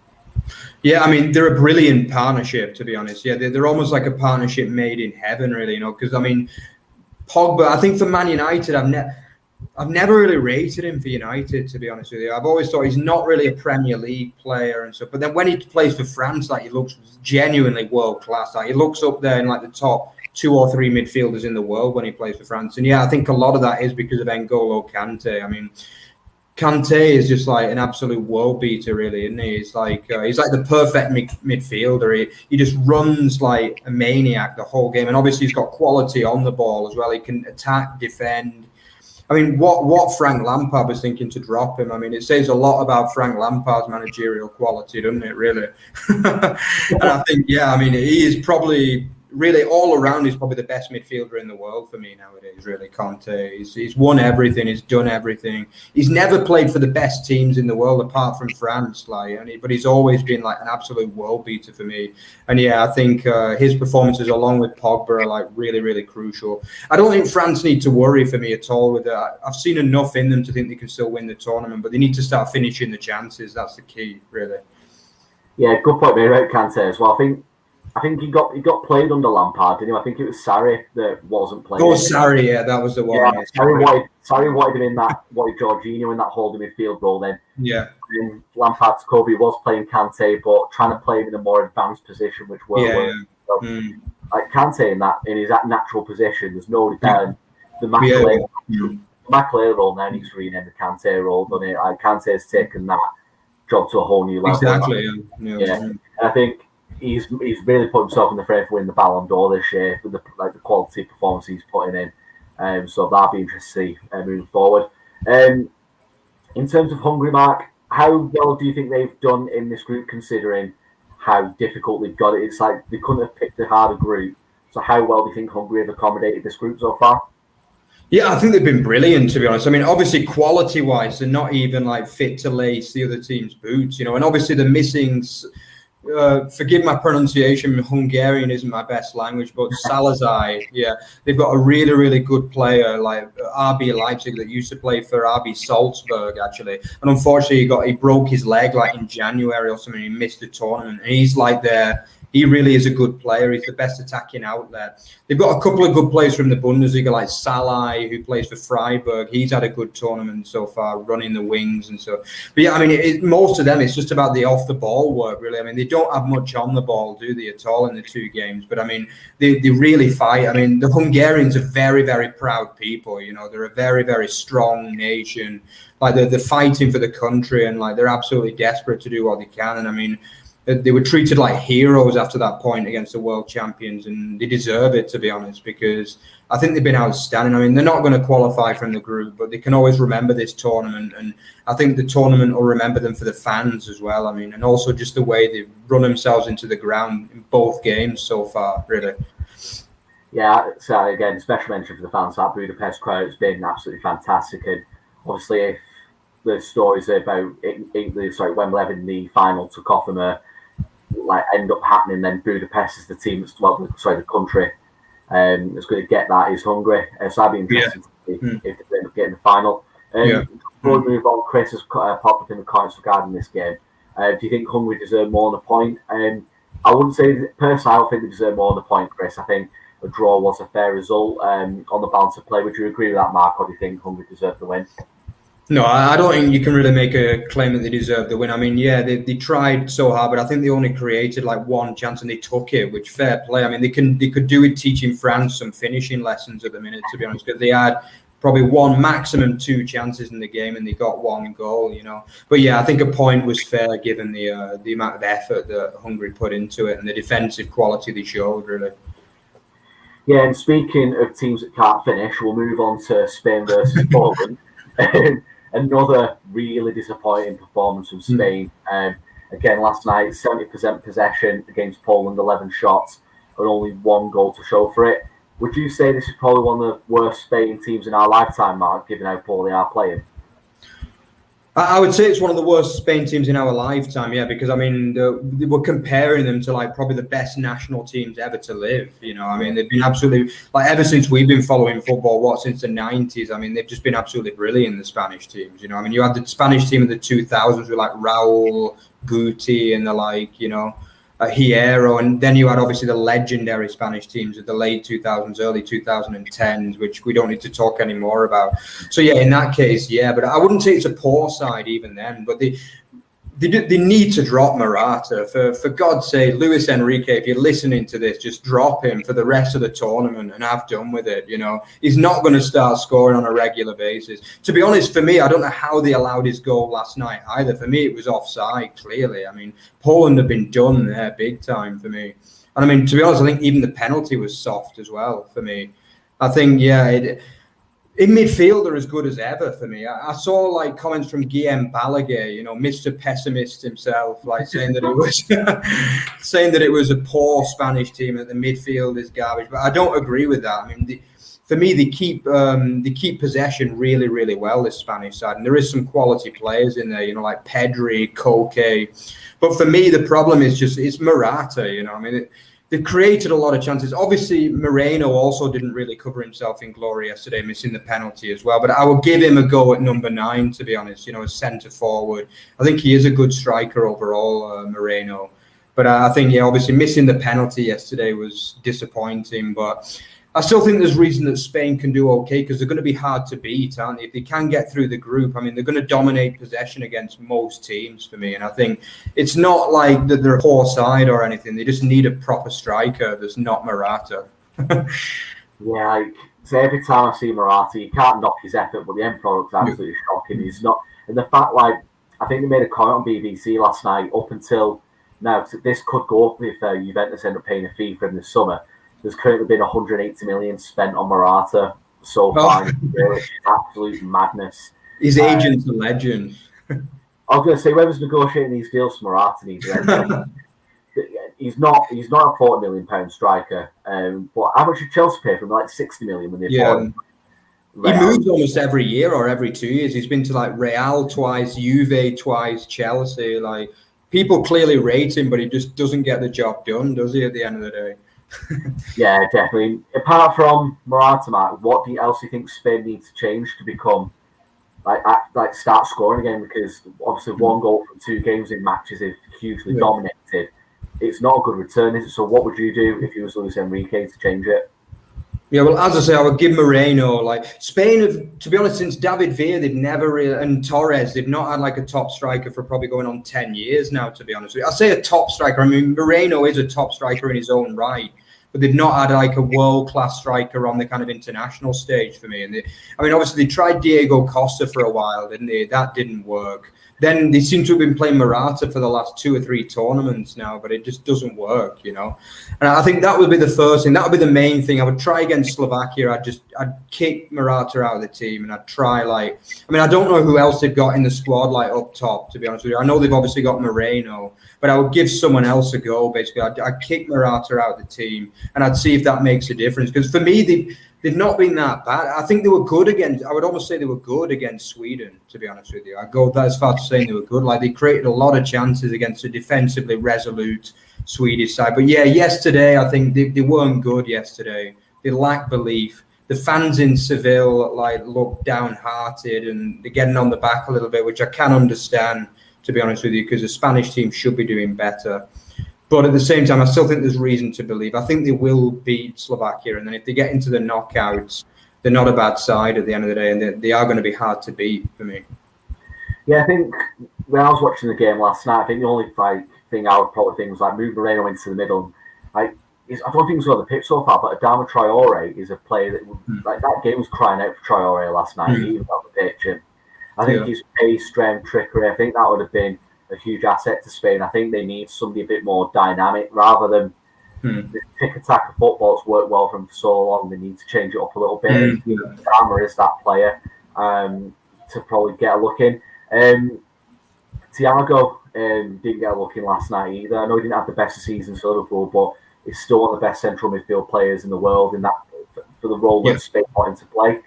Yeah, I mean, they're a brilliant partnership, to be honest. Yeah, they're almost like a partnership made in heaven, really, because, I mean, Pogba, I think for Man United, I've never really rated him for United, to be honest with you. I've always thought he's not really a Premier League player and stuff. But then when he plays for France, like, he looks genuinely world-class. Like, he looks up there in, like, the top 2 or 3 midfielders in the world when he plays for France. And, yeah, I think a lot of that is because of N'Golo Kante. I mean, Kante is just like an absolute world beater, really, isn't he? He's like the perfect midfielder. He just runs like a maniac the whole game, and obviously he's got quality on the ball as well. He can attack, defend. I mean, what Frank Lampard was thinking to drop him. I mean, it says a lot about Frank Lampard's managerial quality, doesn't it? Really, and I think, yeah, I mean, he is probably. Really, all around, he's probably the best midfielder in the world for me nowadays. Really, Conte. He's won everything. He's done everything. He's never played for the best teams in the world apart from France, but he's always been like an absolute world beater for me. And yeah, I think his performances along with Pogba are like really, really crucial. I don't think France need to worry for me at all with that. I've seen enough in them to think they can still win the tournament, but they need to start finishing the chances. That's the key, really. Yeah, good point made about Kante as well. I think he got played under Lampard, didn't he? I think it was Sarri that wasn't playing. Oh, Sarri, yeah, that was the one. Yeah, Sarri wanted him in that, wanted Jorginho in that holding midfield role then. Yeah. And Lampard took over, he was playing Kante, but trying to play him in a more advanced position, which will work. So, like Kante in his natural position, there's nobody better. The Makelele role now needs to rename the Kante role, doesn't it? Like Kante's taken that job to a whole new level. Exactly. Yeah. And I think he's really put himself in the frame for winning the Ballon d'Or this year with the quality performance he's putting in. So that'll be interesting to see moving forward. In terms of Hungary, Mark, how well do you think they've done in this group, considering how difficult they've got it? It's like they couldn't have picked a harder group. So how well do you think Hungary have accommodated this group so far? Yeah, I think they've been brilliant, to be honest. I mean, obviously, quality-wise, they're not even like fit to lace the other team's boots, and obviously the missings. Forgive my pronunciation, Hungarian isn't my best language, but Salazar, yeah, they've got a really, really good player like RB Leipzig that used to play for RB Salzburg, actually. And unfortunately, he broke his leg like in January or something. He missed the tournament. And he's like he really is a good player. He's the best attacking outlet. They've got a couple of good players from the Bundesliga, like Salah, who plays for Freiburg. He's had a good tournament so far, running the wings and so. But yeah, I mean, most of them, it's just about the off-the-ball work, really. I mean, they don't have much on the ball, do they, at all in the 2 games? But I mean, they really fight. I mean, the Hungarians are very, very proud people. They're a very, very strong nation. Like they're fighting for the country, and like they're absolutely desperate to do what they can. And I mean, they were treated like heroes after that point against the world champions, and they deserve it, to be honest, because I think they've been outstanding. I mean, they're not going to qualify from the group, but they can always remember this tournament, and I think the tournament will remember them for the fans as well. I mean, and also just the way they've run themselves into the ground in both games so far, really. Yeah, so again, special mention for the fans. That Budapest crowd has been absolutely fantastic, and obviously if the stories about Wembley in the final took off them end up happening, then Budapest is the team the country that's going to get that is Hungary. So that'd be interesting to see if they end up getting the final. Before we move on, Chris has popped up in the comments regarding this game. Do you think Hungary deserve more than a point? I wouldn't say personally. I don't think they deserve more than a point, Chris. I think a draw was a fair result on the balance of play. Would you agree with that, Mark, or do you think Hungary deserved the win? No, I don't think you can really make a claim that they deserve the win. I mean, yeah, they tried so hard, but I think they only created like one chance and they took it, which fair play. I mean, they could do with teaching France some finishing lessons at the minute, to be honest, because they had probably one, maximum two chances in the game, and they got one goal, you know. But yeah, I think a point was fair given the amount of effort that Hungary put into it and the defensive quality they showed, really. Yeah, and speaking of teams that can't finish, we'll move on to Spain versus Poland. Another really disappointing performance from Spain. Again, last night, 70% possession against Poland, 11 shots, and only one goal to show for it. Would you say this is probably one of the worst Spain teams in our lifetime, Mark, given how poor they are playing? I would say it's one of the worst Spain teams in our lifetime, yeah, because I mean, we're comparing them to like probably the best national teams ever to live. You know, I mean, they've been absolutely, like, ever since we've been following football, since the 90s, I mean, they've just been absolutely brilliant, the Spanish teams. You know, I mean, you had the Spanish team in the 2000s with like Raúl, Guti, and the like, you know, Hierro, and then you had obviously the legendary Spanish teams of the late 2000s, early 2010s, which we don't need to talk anymore about. So yeah, in that case, yeah, but I wouldn't say it's a poor side even then, but they need to drop Morata. For God's sake, Luis Enrique, if you're listening to this, just drop him for the rest of the tournament and have done with it. You know, he's not going to start scoring on a regular basis. To be honest, for me, I don't know how they allowed his goal last night either. For me, it was offside, clearly. I mean, Poland have been done there big time for me. And I mean, to be honest, I think even the penalty was soft as well for me. I think, yeah, in midfield, they're as good as ever for me. I saw like comments from Guillem Balaguer, you know, Mr. Pessimist himself, like saying that it was a poor Spanish team and that the midfield is garbage. But I don't agree with that. I mean, for me, they keep possession really, really well, this Spanish side, and there is some quality players in there, you know, like Pedri, Koke. But for me, the problem is just it's Morata. You know, I mean. They've created a lot of chances. Obviously, Moreno also didn't really cover himself in glory yesterday, missing the penalty as well. But I will give him a go at number 9, to be honest, you know, as centre forward. I think he is a good striker overall, Moreno. But I think, yeah, obviously missing the penalty yesterday was disappointing. But I still think there's reason that Spain can do okay because they're going to be hard to beat, aren't they? If they can get through the group, I mean, they're going to dominate possession against most teams for me. And I think it's not like that they're a poor side or anything. They just need a proper striker that's not Morata. Yeah, so every time I see Morata, you can't knock his effort, but the end product's absolutely shocking. He's not, and the fact, like, I think they made a comment on BBC last night. Up until now, this could go up if Juventus end up paying a fee for him this summer. There's currently been 180 million spent on Morata so far. It's absolute madness. His agent's a legend. I was going to say, whoever's negotiating these deals for Morata needs he's not a 40 million pound striker. But how much did Chelsea pay for him? Like 60 million when they bought him. He moves almost every year or every 2 years. He's been to like Real twice, Juve twice, Chelsea. Like, people clearly rate him, but he just doesn't get the job done, does he? At the end of the day. Yeah, definitely. Apart from Morata, Mark, what else do you think Spain needs to change to become like start scoring again? Because obviously 1 goal from 2 games in matches is hugely dominated. It's not a good return, is it? So what would you do if you was Luis Enrique to change it? Yeah, well, as I say, I would give Moreno, like, Spain have, to be honest, since David Villa, they've never really, and Torres, they've not had like a top striker for probably going on 10 years now, to be honest with you. I say a top striker. I mean, Moreno is a top striker in his own right, but they've not had like a world-class striker on the kind of international stage for me. And I mean, obviously they tried Diego Costa for a while, didn't they? That didn't work. Then they seem to have been playing Morata for the last 2 or 3 tournaments now, but it just doesn't work, you know. And I think that would be the first thing. That would be the main thing. I would try against Slovakia. I'd kick Morata out of the team, and I'd try I don't know who else they've got in the squad like up top, to be honest with you. I know they've obviously got Moreno, but I would give someone else a go. Basically, I'd kick Morata out of the team, and I'd see if that makes a difference. Because for me, they've not been that bad. I think they were good against, I would almost say they were good against Sweden, to be honest with you. I'd go that as far as saying they were good. Like, they created a lot of chances against a defensively resolute Swedish side. But yeah, yesterday, I think they weren't good yesterday. They lacked belief. The fans in Seville, like, look downhearted and they're getting on the back a little bit, which I can understand, to be honest with you, because the Spanish team should be doing better. But at the same time, I still think there's reason to believe. I think they will beat Slovakia. And then if they get into the knockouts, they're not a bad side at the end of the day. And they are going to be hard to beat for me. Yeah, I think when I was watching the game last night, I think the only thing I would probably think was like move Moreno into the middle. Like, I don't think he's on the pitch so far, but Adama Traore is a player that like that game was crying out for Traore last night. He was on the pitch, and I think his pace, strength, trickery. I think that would have been a huge asset to Spain. I think they need somebody a bit more dynamic rather than the tick-attack of football. It's worked well for them for so long. They need to change it up a little bit. Adama is that player to probably get a look in. Thiago didn't get a look in last night either. I know he didn't have the best season for Liverpool, but he's still one of the best central midfield players in the world in that for the role that Spain wanted to play.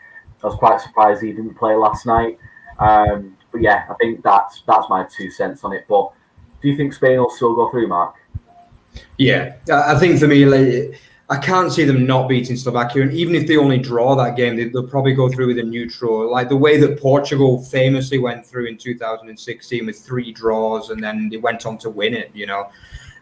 I was quite surprised he didn't play last night. But yeah, I think that's my 2 cents on it. But do you think Spain will still go through, Mark? Yeah, I think for me, like, I can't see them not beating Slovakia. And even if they only draw that game, they'll probably go through with a neutral. Like the way that Portugal famously went through in 2016 with 3 draws and then they went on to win it, you know.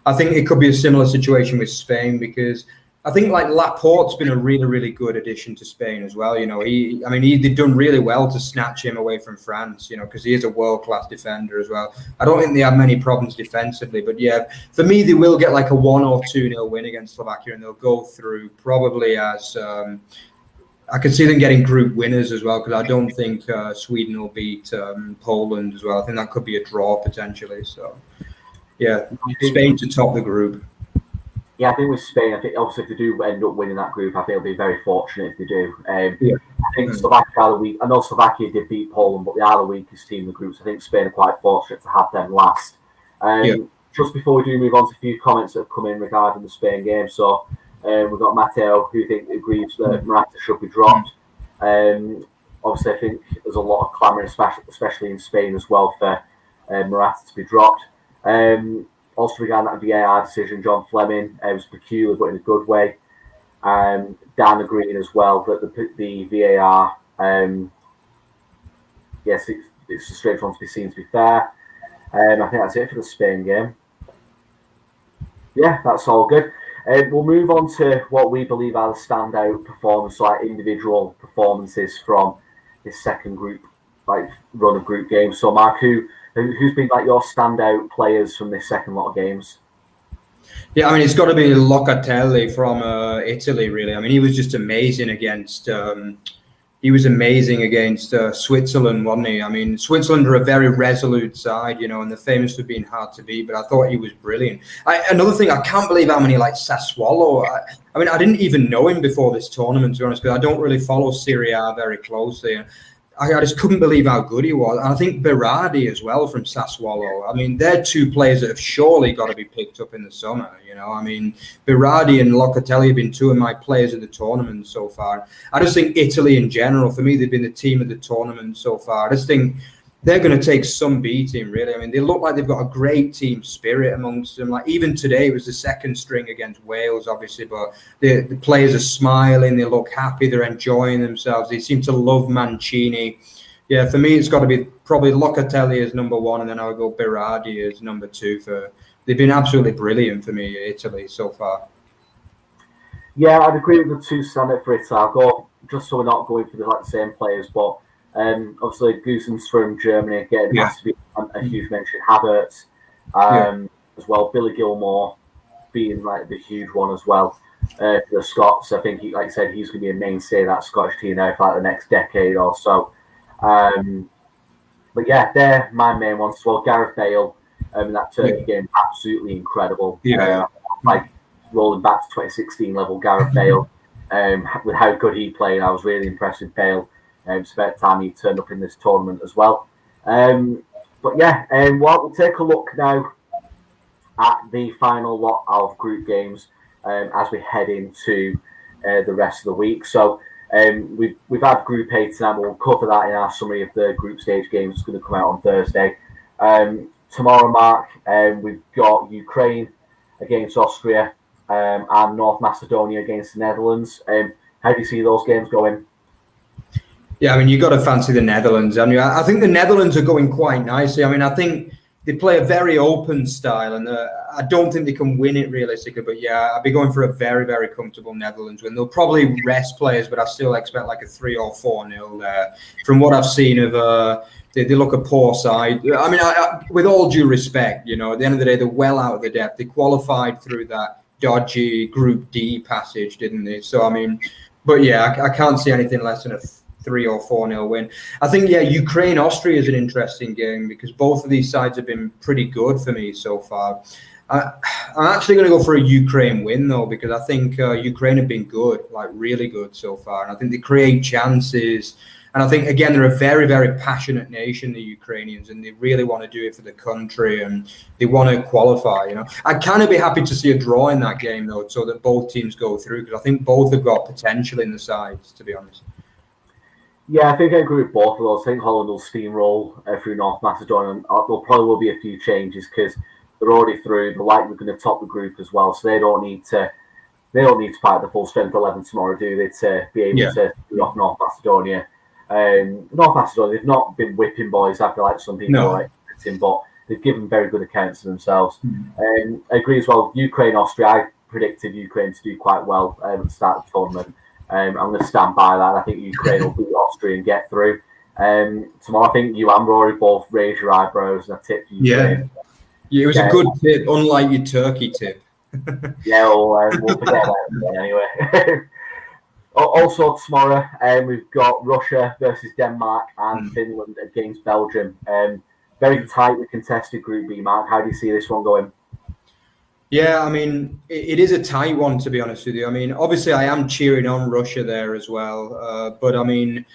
I think it could be a similar situation with Spain because I think like Laporte's been a really, really good addition to Spain as well. You know, they've done really well to snatch him away from France, you know, because he is a world-class defender as well. I don't think they have many problems defensively, but yeah, for me, they will get like a 1 or 2-0 win against Slovakia and they'll go through probably as, I could see them getting group winners as well because I don't think Sweden will beat Poland as well. I think that could be a draw potentially. So yeah, Spain to top the group. Yeah, I think with Spain, I think obviously if they do end up winning that group, I think they'll be very fortunate if they do. I think Slovakia are the weak. I know Slovakia did beat Poland, but they are the weakest team in the group. So I think Spain are quite fortunate to have them last. Just before we do move on to a few comments that have come in regarding the Spain game. So we've got Matteo who agrees that Morata should be dropped. Obviously, I think there's a lot of clamour, especially in Spain as well, for Morata to be dropped. Also regarding that VAR decision, John Fleming, was peculiar but in a good way. Dan agreeing as well that the VAR, yes, it's a strange one to be seen, to be fair. I think that's it for the Spain game. Yeah, that's all good. We'll move on to what we believe are the standout performances, like individual performances from this second group, like run of group games. So, Mark, who's been like your standout players from this second lot of games? Yeah, I mean, it's got to be Locatelli from Italy, really. I mean, he was just amazing against Switzerland, wasn't he? I mean, Switzerland are a very resolute side, you know, and they're famous for being hard to beat, but I thought he was brilliant. Another thing, I can't believe how many, like, Sassuolo. I mean, I didn't even know him before this tournament, to be honest, because I don't really follow Serie A very closely. I just couldn't believe how good he was. And I think Berardi as well from Sassuolo. I mean, they're 2 players that have surely got to be picked up in the summer, you know. I mean, Berardi and Locatelli have been 2 of my players of the tournament so far. I just think Italy in general, for me, they've been the team of the tournament so far. I just think they're going to take some beating, really. I mean, they look like they've got a great team spirit amongst them. Like, even today, it was the second string against Wales, obviously, but the players are smiling, they look happy, they're enjoying themselves. They seem to love Mancini. Yeah, for me, it's got to be probably Locatelli as number 1, and then I would go Berardi as number 2. They've been absolutely brilliant for me, Italy, so far. Yeah, I'd agree with the 2 standard for Italy. I'll go, just so we're not going for the same players, but obviously, Gosens from Germany again has to be a huge mention. Havertz as well. Billy Gilmore being like the huge one as well for the Scots. I think, like I said, he's going to be a mainstay of that Scottish team now for like the next decade or so. But yeah, they're my main ones as well. Gareth Bale in that Turkey game, absolutely incredible. Like rolling back to 2016 level, Gareth Bale with how good he played. I was really impressed with Bale. It's about time he turned up in this tournament as well. But yeah, we'll take a look now at the final lot of group games as we head into the rest of the week. So we've had Group A tonight. We'll cover that in our summary of the group stage games. It's going to come out on Thursday. Tomorrow, Mark, we've got Ukraine against Austria and North Macedonia against the Netherlands. How do you see those games going? Yeah, I mean, you've got to fancy the Netherlands. I mean, I think the Netherlands are going quite nicely. I mean, I think they play a very open style, and I don't think they can win it realistically. But yeah, I'd be going for a very, very comfortable Netherlands win. They'll probably rest players, but I still expect like a 3 or 4-0 there. From what I've seen of, they look a poor side. I mean, with all due respect, you know, at the end of the day, they're well out of the depth. They qualified through that dodgy Group D passage, didn't they? So I mean, but yeah, I can't see anything less than a 3 or 4-0 win. I think Ukraine-Austria is an interesting game because both of these sides have been pretty good for me so far. I'm actually going to go for a Ukraine win though, because I think Ukraine have been good, like really good so far, and I think they create chances. And I think again they're a very, very passionate nation, the Ukrainians, and they really want to do it for the country and they want to qualify. You know, I'd kind of be happy to see a draw in that game though, so that both teams go through, because I think both have got potential in the sides, to be honest. Yeah, I think I agree with both of those. I think Holland will steamroll through North Macedonia, and there probably will be a few changes because they're already through. They're likely going to top the group as well, so they don't need to fight the full strength 11 tomorrow, do they, to be able to beat off North Macedonia. North Macedonia, they've not been whipping boys, I feel like some people are expecting, but they've given very good accounts of themselves. I agree as well. Ukraine, Austria, I predicted Ukraine to do quite well at the start of the tournament. I'm going to stand by that. I think Ukraine will beat Austria and get through. Tomorrow, I think you and Rory both raise your eyebrows, and I tipped Ukraine. Yeah, it was a good tip, unlike your Turkey tip. We'll forget that anyway. Also tomorrow, we've got Russia versus Denmark and Finland against Belgium. Very tightly contested Group B, Mark. How do you see this one going? Yeah, I mean, it is a tight one, to be honest with you. I mean, obviously, I am cheering on Russia there as well. But, I mean,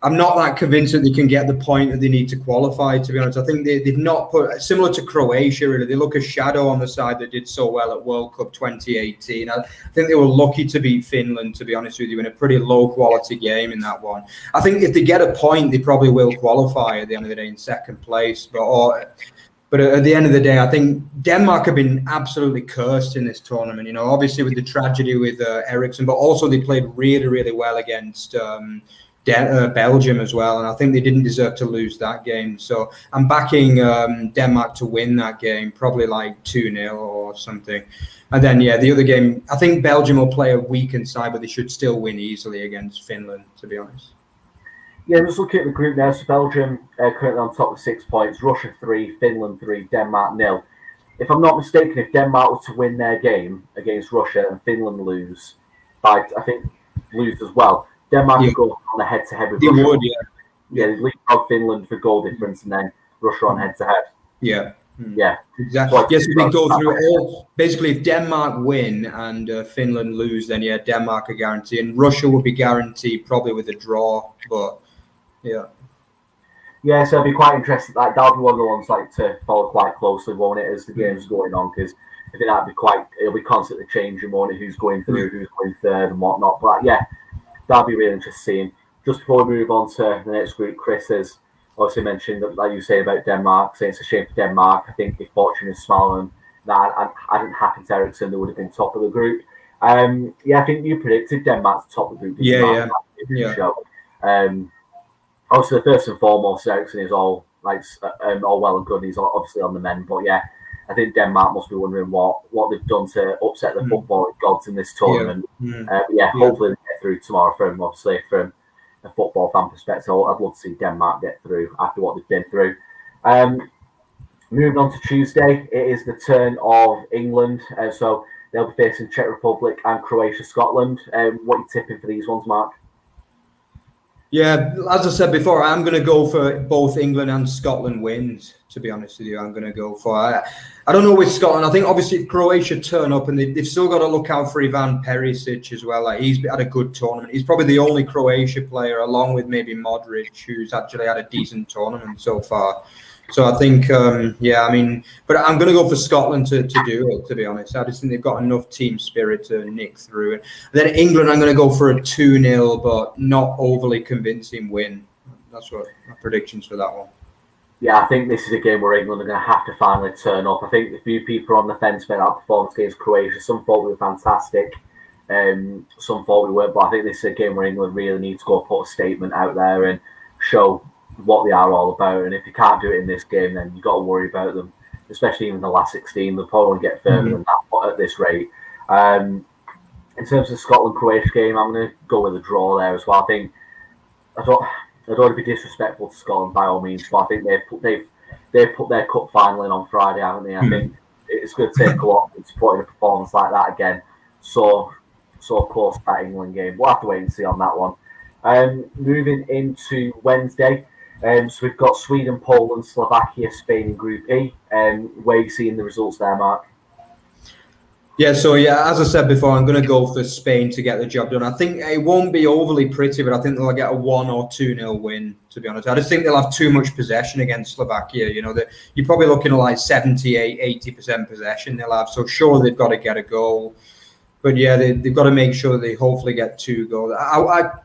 I'm not that convinced that they can get the point that they need to qualify, to be honest. I think they've not put, similar to Croatia, really, they look a shadow on the side that did so well at World Cup 2018. I think they were lucky to beat Finland, to be honest with you, in a pretty low-quality game in that one. I think if they get a point, they probably will qualify at the end of the day in second place. But at the end of the day, I think Denmark have been absolutely cursed in this tournament. You know, obviously with the tragedy with Eriksson, but also they played really, really well against Belgium as well. And I think they didn't deserve to lose that game. So I'm backing Denmark to win that game, probably like 2-0 or something. And then, the other game, I think Belgium will play a weakened side, but they should still win easily against Finland, to be honest. Yeah, just looking at the group now, so Belgium currently on top with 6 points, Russia 3, Finland 3, Denmark 0. If I'm not mistaken, if Denmark were to win their game against Russia and Finland lose as well, Denmark would go on a head-to-head with Russia. Would, yeah, they'd leapfrog Finland for goal difference and then Russia on head-to-head. Yeah. Yeah, exactly. So yes, they go through all. Basically, if Denmark win and Finland lose, then Denmark are guaranteed, and Russia will be guaranteed probably with a draw. But so it'll be quite interesting. Like that'll be one of the ones like to follow quite closely, won't it, as the game's going on? Because I think it'll be constantly changing, won't it? Who's going through, who's going third, and whatnot. But that'll be really interesting. Just before we move on to the next group, Chris has obviously mentioned that, like you say about Denmark, saying it's a shame for Denmark. I think if fortune is smiling, that hadn't happened to Eriksson, they would have been top of the group. I think you predicted Denmark to top of the group. Obviously, first and foremost, Eriksson is all well and good. He's obviously on the mend, but I think Denmark must be wondering what they've done to upset the football gods in this tournament. Hopefully they get through tomorrow. From a football fan perspective, I'd love to see Denmark get through after what they've been through. Moving on to Tuesday, it is the turn of England, so they'll be facing Czech Republic and Croatia, Scotland. What are you tipping for these ones, Mark? Yeah, as I said before, I'm going to go for both England and Scotland wins, to be honest with you. I'm going to go for I don't know with Scotland. I think obviously if Croatia turn up, and they've still got to look out for Ivan Perisic as well. Like he's had a good tournament. He's probably the only Croatia player, along with maybe Modric, who's actually had a decent tournament so far. So I think, but I'm going to go for Scotland to do it, to be honest. I just think they've got enough team spirit to nick through it. And then England, I'm going to go for a 2-0, but not overly convincing win. That's what my predictions for that one. Yeah, I think this is a game where England are going to have to finally turn up. I think a few people are on the fence about that performance against Croatia. Some thought we were fantastic. Some thought we weren't. But I think this is a game where England really need to go put a statement out there and show what they are all about. And if you can't do it in this game, then you've got to worry about them, especially even the last 16. They'll probably get further than that at this rate. In terms of the Scotland-Croatia game, I'm going to go with a draw there as well. I think I don't want to be disrespectful to Scotland by all means, but I think they've put their cup final in on Friday, haven't they? I think it's going to take a lot to put in a performance like that again. So close to that England game. We'll have to wait and see on that one. Moving into Wednesday, so we've got Sweden, Poland, Slovakia, Spain in Group E. Where are you seeing the results there, Mark? Yeah, so as I said before, I'm going to go for Spain to get the job done. I think it won't be overly pretty, but I think they'll get a 1 or 2-0 win, to be honest. I just think they'll have too much possession against Slovakia. You know, you're probably looking at like 78-80% possession they'll have. So sure, they've got to get a goal. But yeah, they've got to make sure they hopefully get 2 goals.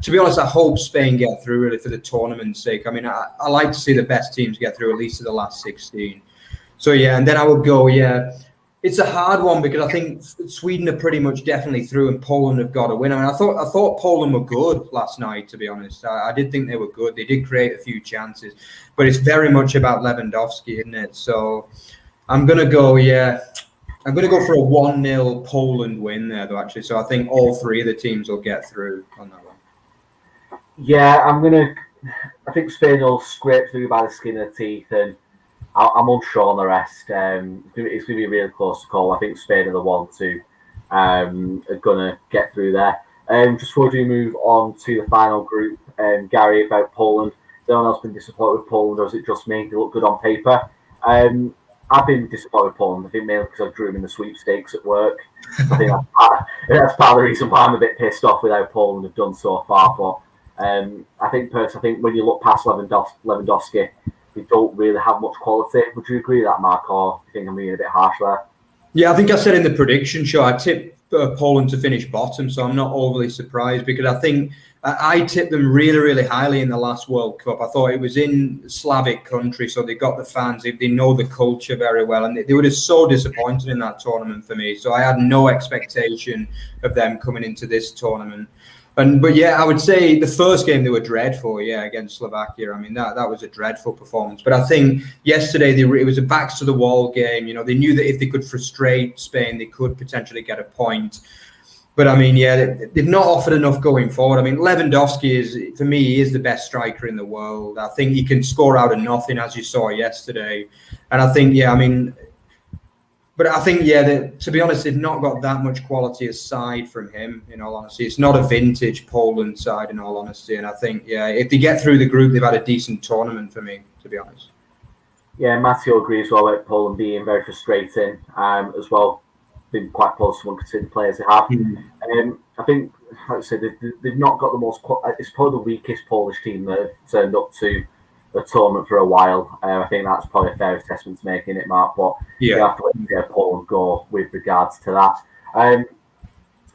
To be honest, I hope Spain get through really for the tournament's sake. I mean, I like to see the best teams get through at least to the last 16. So yeah, and then I would go, it's a hard one because I think Sweden are pretty much definitely through and Poland have got to win. I mean, I thought Poland were good last night, to be honest. I did think they were good. They did create a few chances, but it's very much about Lewandowski, isn't it? So I'm going to go, I'm going to go for a 1-0 Poland win there, though, actually. So I think all 3 of the teams will get through on that one. Yeah, I think Spain will scrape through by the skin of the teeth, and I'm unsure on the rest. It's going to be a really close call. I think Spain are the ones who are going to get through there. Just before we move on to the final group, Gary, about Poland. Has anyone else been disappointed with Poland, or is it just me? They look good on paper. I've been disappointed with Poland. I think mainly because I drew them in the sweepstakes at work. I think that's part of the reason why I'm a bit pissed off with how Poland have done so far. But I think when you look past Lewandowski, they don't really have much quality. Would you agree with that, Mark, or do you think I'm being a bit harsh there? Yeah, I think I said in the prediction show, I tipped Poland to finish bottom, so I'm not overly surprised because I think I tipped them really, really highly in the last World Cup. I thought it was in Slavic country, so they got the fans, they know the culture very well, and they were just so disappointed in that tournament for me. So I had no expectation of them coming into this tournament. But I would say the first game they were dreadful, against Slovakia. I mean, that was a dreadful performance. But I think yesterday it was a backs to the wall game. You know, they knew that if they could frustrate Spain, they could potentially get a point. But I mean, they've not offered enough going forward. I mean, Lewandowski for me, is the best striker in the world. I think he can score out of nothing, as you saw yesterday. And I think, But I think, to be honest, they've not got that much quality aside from him, in all honesty. It's not a vintage Poland side, in all honesty. And I think, if they get through the group, they've had a decent tournament for me, to be honest. Yeah, Matteo agrees well about Poland being very frustrating as well. Been quite close to one considering the players they have. I think, like I said, they've not got the most... It's probably the weakest Polish team that have turned up to a tournament for a while. I think that's probably a fair assessment to make, in it, Mark. But you have to let Poland go with regards to that.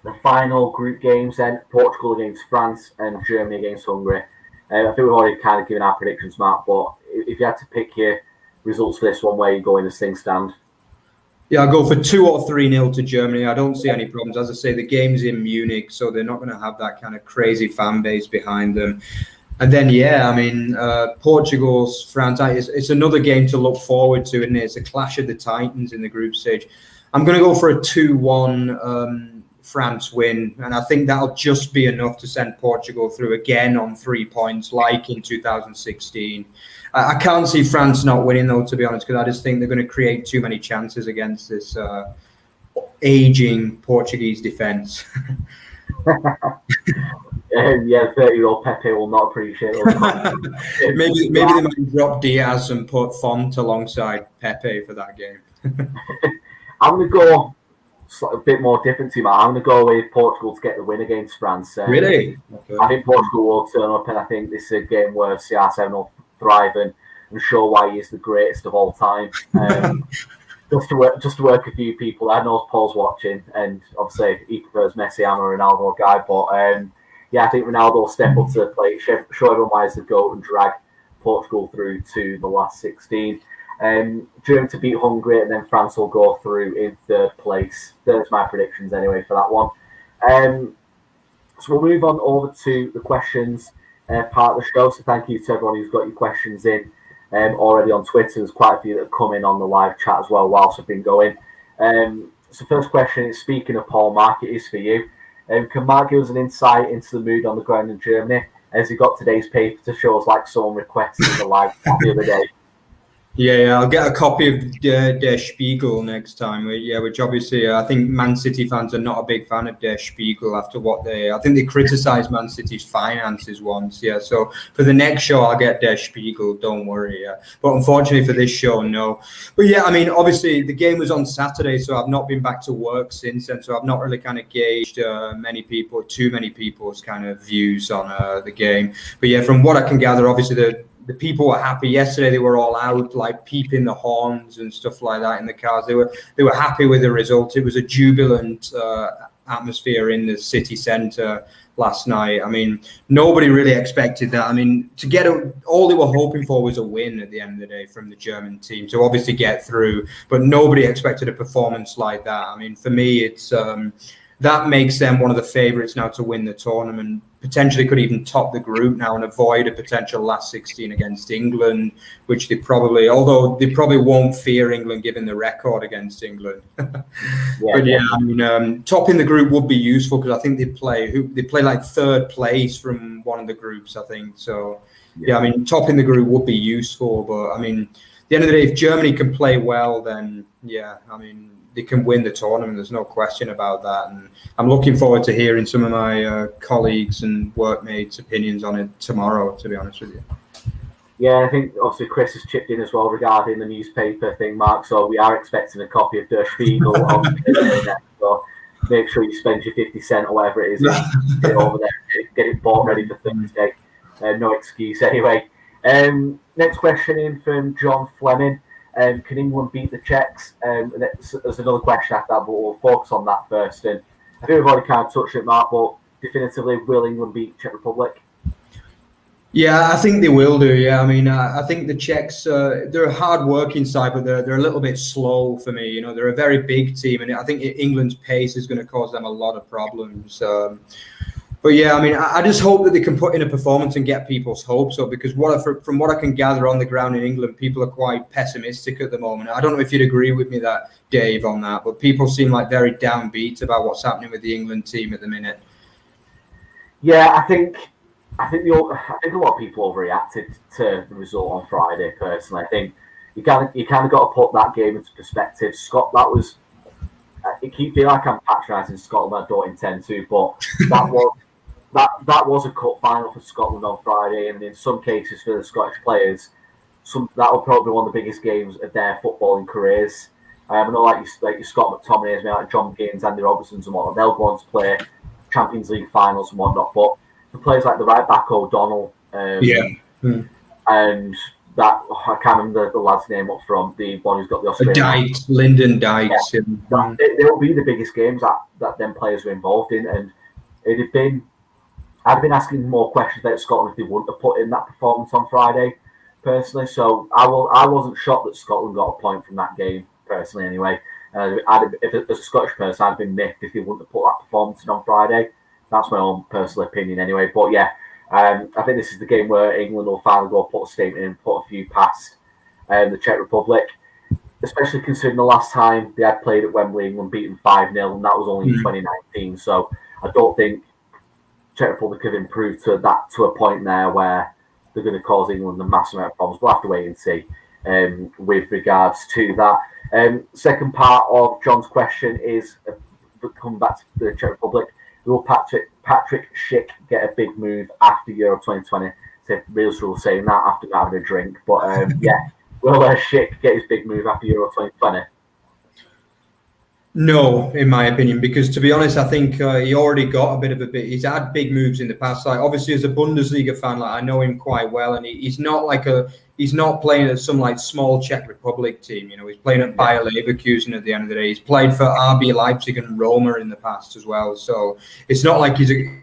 The final group games then, Portugal against France and Germany against Hungary. I think we've already kind of given our predictions, Mark, but if you had to pick your results for this one, where you going as things stand? Yeah, I'll go for 2 or 3-0 to Germany. I don't see any problems. As I say, the game's in Munich, so they're not going to have that kind of crazy fan base behind them. And then, Portugal's France, it's another game to look forward to, isn't it? It's a clash of the Titans in the group stage. I'm going to go for a 2-1 France win, and I think that'll just be enough to send Portugal through again on 3 points, like in 2016. I can't see France not winning, though, to be honest, because I just think they're going to create too many chances against this aging Portuguese defence. 30-year-old Pepe will not appreciate it. maybe they might drop Diaz and put Font alongside Pepe for that game. I'm going to go a bit more different to you, Matt. I'm going to go with Portugal to get the win against France. Really? Okay. I think Portugal will turn up, and I think this is a game where CR7 will thrive and show why he is the greatest of all time. Just to work a few people. I know Paul's watching, and obviously he prefers Messi. I'm a Ronaldo guy, but I think Ronaldo will step up to the plate, show everyone why he's the GOAT, and drag Portugal through to the last 16. Germany to beat Hungary, and then France will go through in third place. There's my predictions anyway for that one. So we'll move on over to the questions part of the show. So thank you to everyone who's got your questions in already on Twitter. There's quite a few that have come in on the live chat as well whilst I've been going. So first question is, speaking of Paul, Mark, it is for you. Can Mark give us an insight into the mood on the ground in Germany? Has he got today's paper to show us, like someone requested the live chat the other day? Yeah, I'll get a copy of Der Spiegel next time. Which obviously I think Man City fans are not a big fan of Der Spiegel after I think they criticised Man City's finances once. Yeah, so for the next show I'll get Der Spiegel. Don't worry. Yeah, but unfortunately for this show, no. But yeah, I mean, obviously the game was on Saturday, so I've not been back to work since then. So I've not really kind of gauged too many people's kind of views on the game. But yeah, from what I can gather, obviously the people were happy. Yesterday they were all out, like peeping the horns and stuff like that in the cars. They were happy with the result. It was a jubilant atmosphere in the city centre last night. I mean, nobody really expected that. I mean, all they were hoping for was a win at the end of the day from the German team to obviously get through, but nobody expected a performance like that. I mean, for me, it's that makes them one of the favourites now to win the tournament. Potentially could even top the group now and avoid a potential last 16 against England, which although they probably won't fear England given the record against England. But yeah, I mean, topping the group would be useful because I think they play like third place from one of the groups, I think. So yeah, I mean, topping the group would be useful, but I mean, at the end of the day, if Germany can play well, then yeah, I mean, they can win the tournament. There's no question about that. And I'm looking forward to hearing some of my colleagues and workmates' opinions on it tomorrow, to be honest with you. Yeah, I think obviously Chris has chipped in as well regarding the newspaper thing, Mark. So we are expecting a copy of Der Spiegel on Thursday. So make sure you spend your 50 cents or whatever it is. Get it over there, get it bought ready for Thursday. No excuse anyway. Next question in from John Fleming. Can England beat the Czechs? There's another question after that, but we'll focus on that first. And I think we've already kind of touched it, Mark, but definitively, will England beat Czech Republic? Yeah, I think they will do. Yeah, I mean, I think the Czechs, they're a hard-working side, but they're a little bit slow for me. You know, they're a very big team, and I think England's pace is going to cause them a lot of problems. But yeah, I mean, I just hope that they can put in a performance and get people's hopes up because from what I can gather on the ground in England, people are quite pessimistic at the moment. I don't know if you'd agree with me, Dave, on that, but people seem like very downbeat about what's happening with the England team at the minute. Yeah, I think a lot of people overreacted to the result on Friday. Personally, I think you kind of got to put that game into perspective. That was. It keep feeling like I'm patronising Scotland. I don't intend to, but that was a cup final for Scotland on Friday, and in some cases for the Scottish players, that will probably be one of the biggest games of their footballing careers. I know, like your Scott McTominay, like John McGinn's, Andy Robertson's and whatnot, they'll go on to play Champions League finals and whatnot. But for players like the right back O'Donnell, and that I can't remember the lad's name up front, the one who's got the Australian Lyndon Dykes. Yeah, they will be the biggest games that them players were involved in, and I'd been asking more questions about Scotland if they wouldn't have put in that performance on Friday, personally. So I wasn't shocked that Scotland got a point from that game, personally. Anyway, if as a Scottish person, I'd have been miffed if they wouldn't have put that performance in on Friday. That's my own personal opinion, anyway. But yeah. I think this is the game where England will finally go put a statement in, put a few past the Czech Republic, especially considering the last time they had played at Wembley, England beat them 5-0, and that was only in 2019. So I don't think Czech Republic have improved to a point there where they're going to cause England a massive amount of problems. We'll have to wait and see with regards to that. Second part of John's question is coming back to the Czech Republic. Will Patrick Schick get a big move after Euro 2020? So real struggle saying that after having a drink. But yeah, will Schick get his big move after Euro 2020? No, in my opinion, because to be honest, I think he already got a bit of a bit. He's had big moves in the past. Like obviously, as a Bundesliga fan, like I know him quite well, and he's not like he's not playing at some like small Czech Republic team. You know, he's playing at Bayer Leverkusen at the end of the day. He's played for RB Leipzig and Roma in the past as well. So it's not like he's a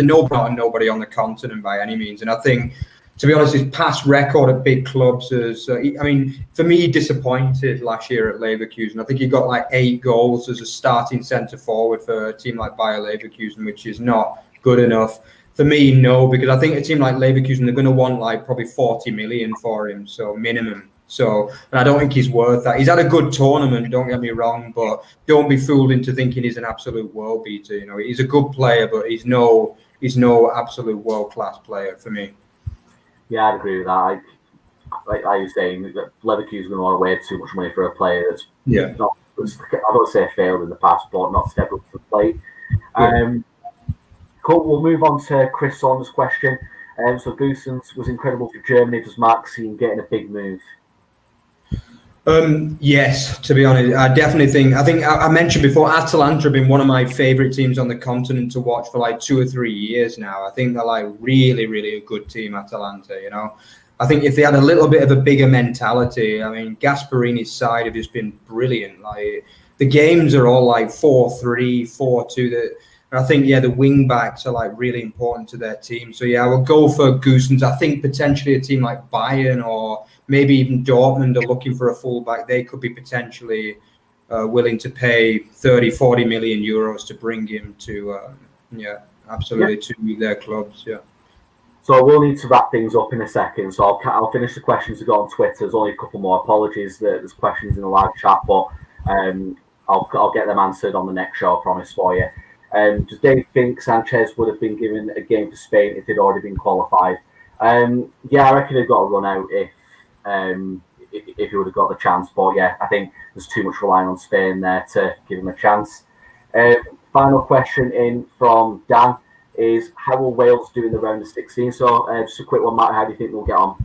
nobody on the continent by any means. And I think, to be honest, his past record at big clubs is, I mean, for me, disappointed last year at Leverkusen. I think he got like 8 goals as a starting centre forward for a team like Bayer Leverkusen, which is not good enough. For me, no, because I think a team like Leverkusen, they're going to want like probably 40 million for him, so minimum. So, and I don't think he's worth that. He's had a good tournament, don't get me wrong, but don't be fooled into thinking he's an absolute world beater. You know, he's a good player, but he's no absolute world class player for me. Yeah, I'd agree with that. Like you're saying, Leverkusen going to want to weigh too much money for a player that's not, I don't say failed in the past, but not stepped up to the plate. Cool. We'll move on to Chris Saunders' question. So Goossens was incredible for Germany. Does Mark see him getting a big move? Yes, to be honest, I definitely think. I mentioned before, Atalanta have been one of my favorite teams on the continent to watch for like 2 or 3 years now. I think they're like really, really a good team, Atalanta. You know, I think if they had a little bit of a bigger mentality, I mean, Gasparini's side have just been brilliant. Like the games are all like 4-3, 4-2. And I think, the wing backs are like really important to their team. So I will go for Goossens. I think potentially a team like Bayern or maybe even Dortmund are looking for a fullback. They could be potentially willing to pay 30, 40 million euros to bring him to, to their clubs. Yeah. So we'll need to wrap things up in a second. So I'll finish the questions that go on Twitter. There's only a couple more. Apologies that there's questions in the live chat, but I'll get them answered on the next show, I promise for you. Does Dave think Sanchez would have been given a game for Spain if they'd already been qualified? I reckon they've got to run out if he would have got the chance. But I think there's too much relying on Spain there to give him a chance. Final question in from Dan is, how will Wales do in the round of 16? So just a quick one, Matt, how do you think they'll get on?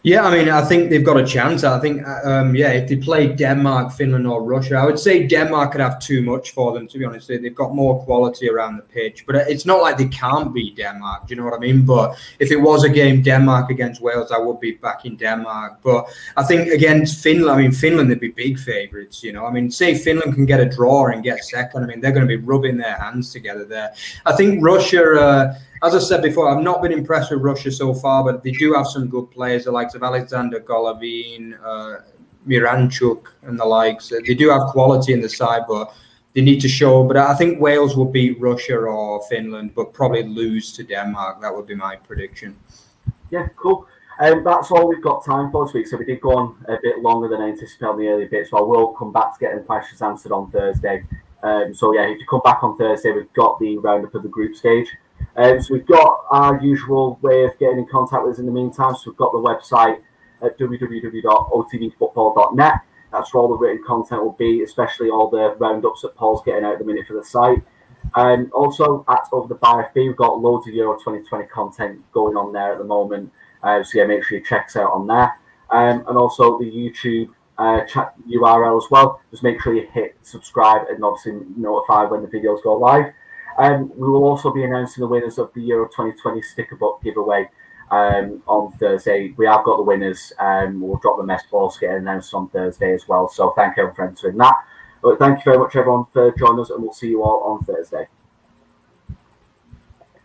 Yeah, I mean, I think they've got a chance. I think, if they play Denmark, Finland or Russia, I would say Denmark could have too much for them, to be honest. They've got more quality around the pitch. But it's not like they can't beat Denmark, do you know what I mean? But if it was a game Denmark against Wales, I would be backing Denmark. But I think against Finland, Finland, they'd be big favourites, you know. I mean, say Finland can get a draw and get second, they're going to be rubbing their hands together there. I think Russia... as I said before, I've not been impressed with Russia so far, but they do have some good players, the likes of Alexander Golovin, Miranchuk, and the likes. They do have quality in the side, but they need to show. But I think Wales will beat Russia or Finland, but probably lose to Denmark. That would be my prediction. Yeah, cool. That's all we've got time for this week. So we did go on a bit longer than I anticipated on the early bit. So I will come back to getting questions answered on Thursday. If you come back on Thursday, we've got the roundup of the group stage. So we've got our usual way of getting in contact with us in the meantime. So we've got the website at www.otvfootball.net. That's where all the written content will be, especially all the roundups that Paul's getting out at the minute for the site. Also, at Over the Bar FB, we've got loads of Euro 2020 content going on there at the moment. Make sure you check us out on there. And also the YouTube chat URL as well. Just make sure you hit subscribe and obviously notify when the videos go live. We will also be announcing the winners of the Euro 2020 sticker book giveaway on Thursday. We have got the winners. We'll drop the mess balls getting announced on Thursday as well. So thank everyone for entering that. But thank you very much, everyone, for joining us, and we'll see you all on Thursday.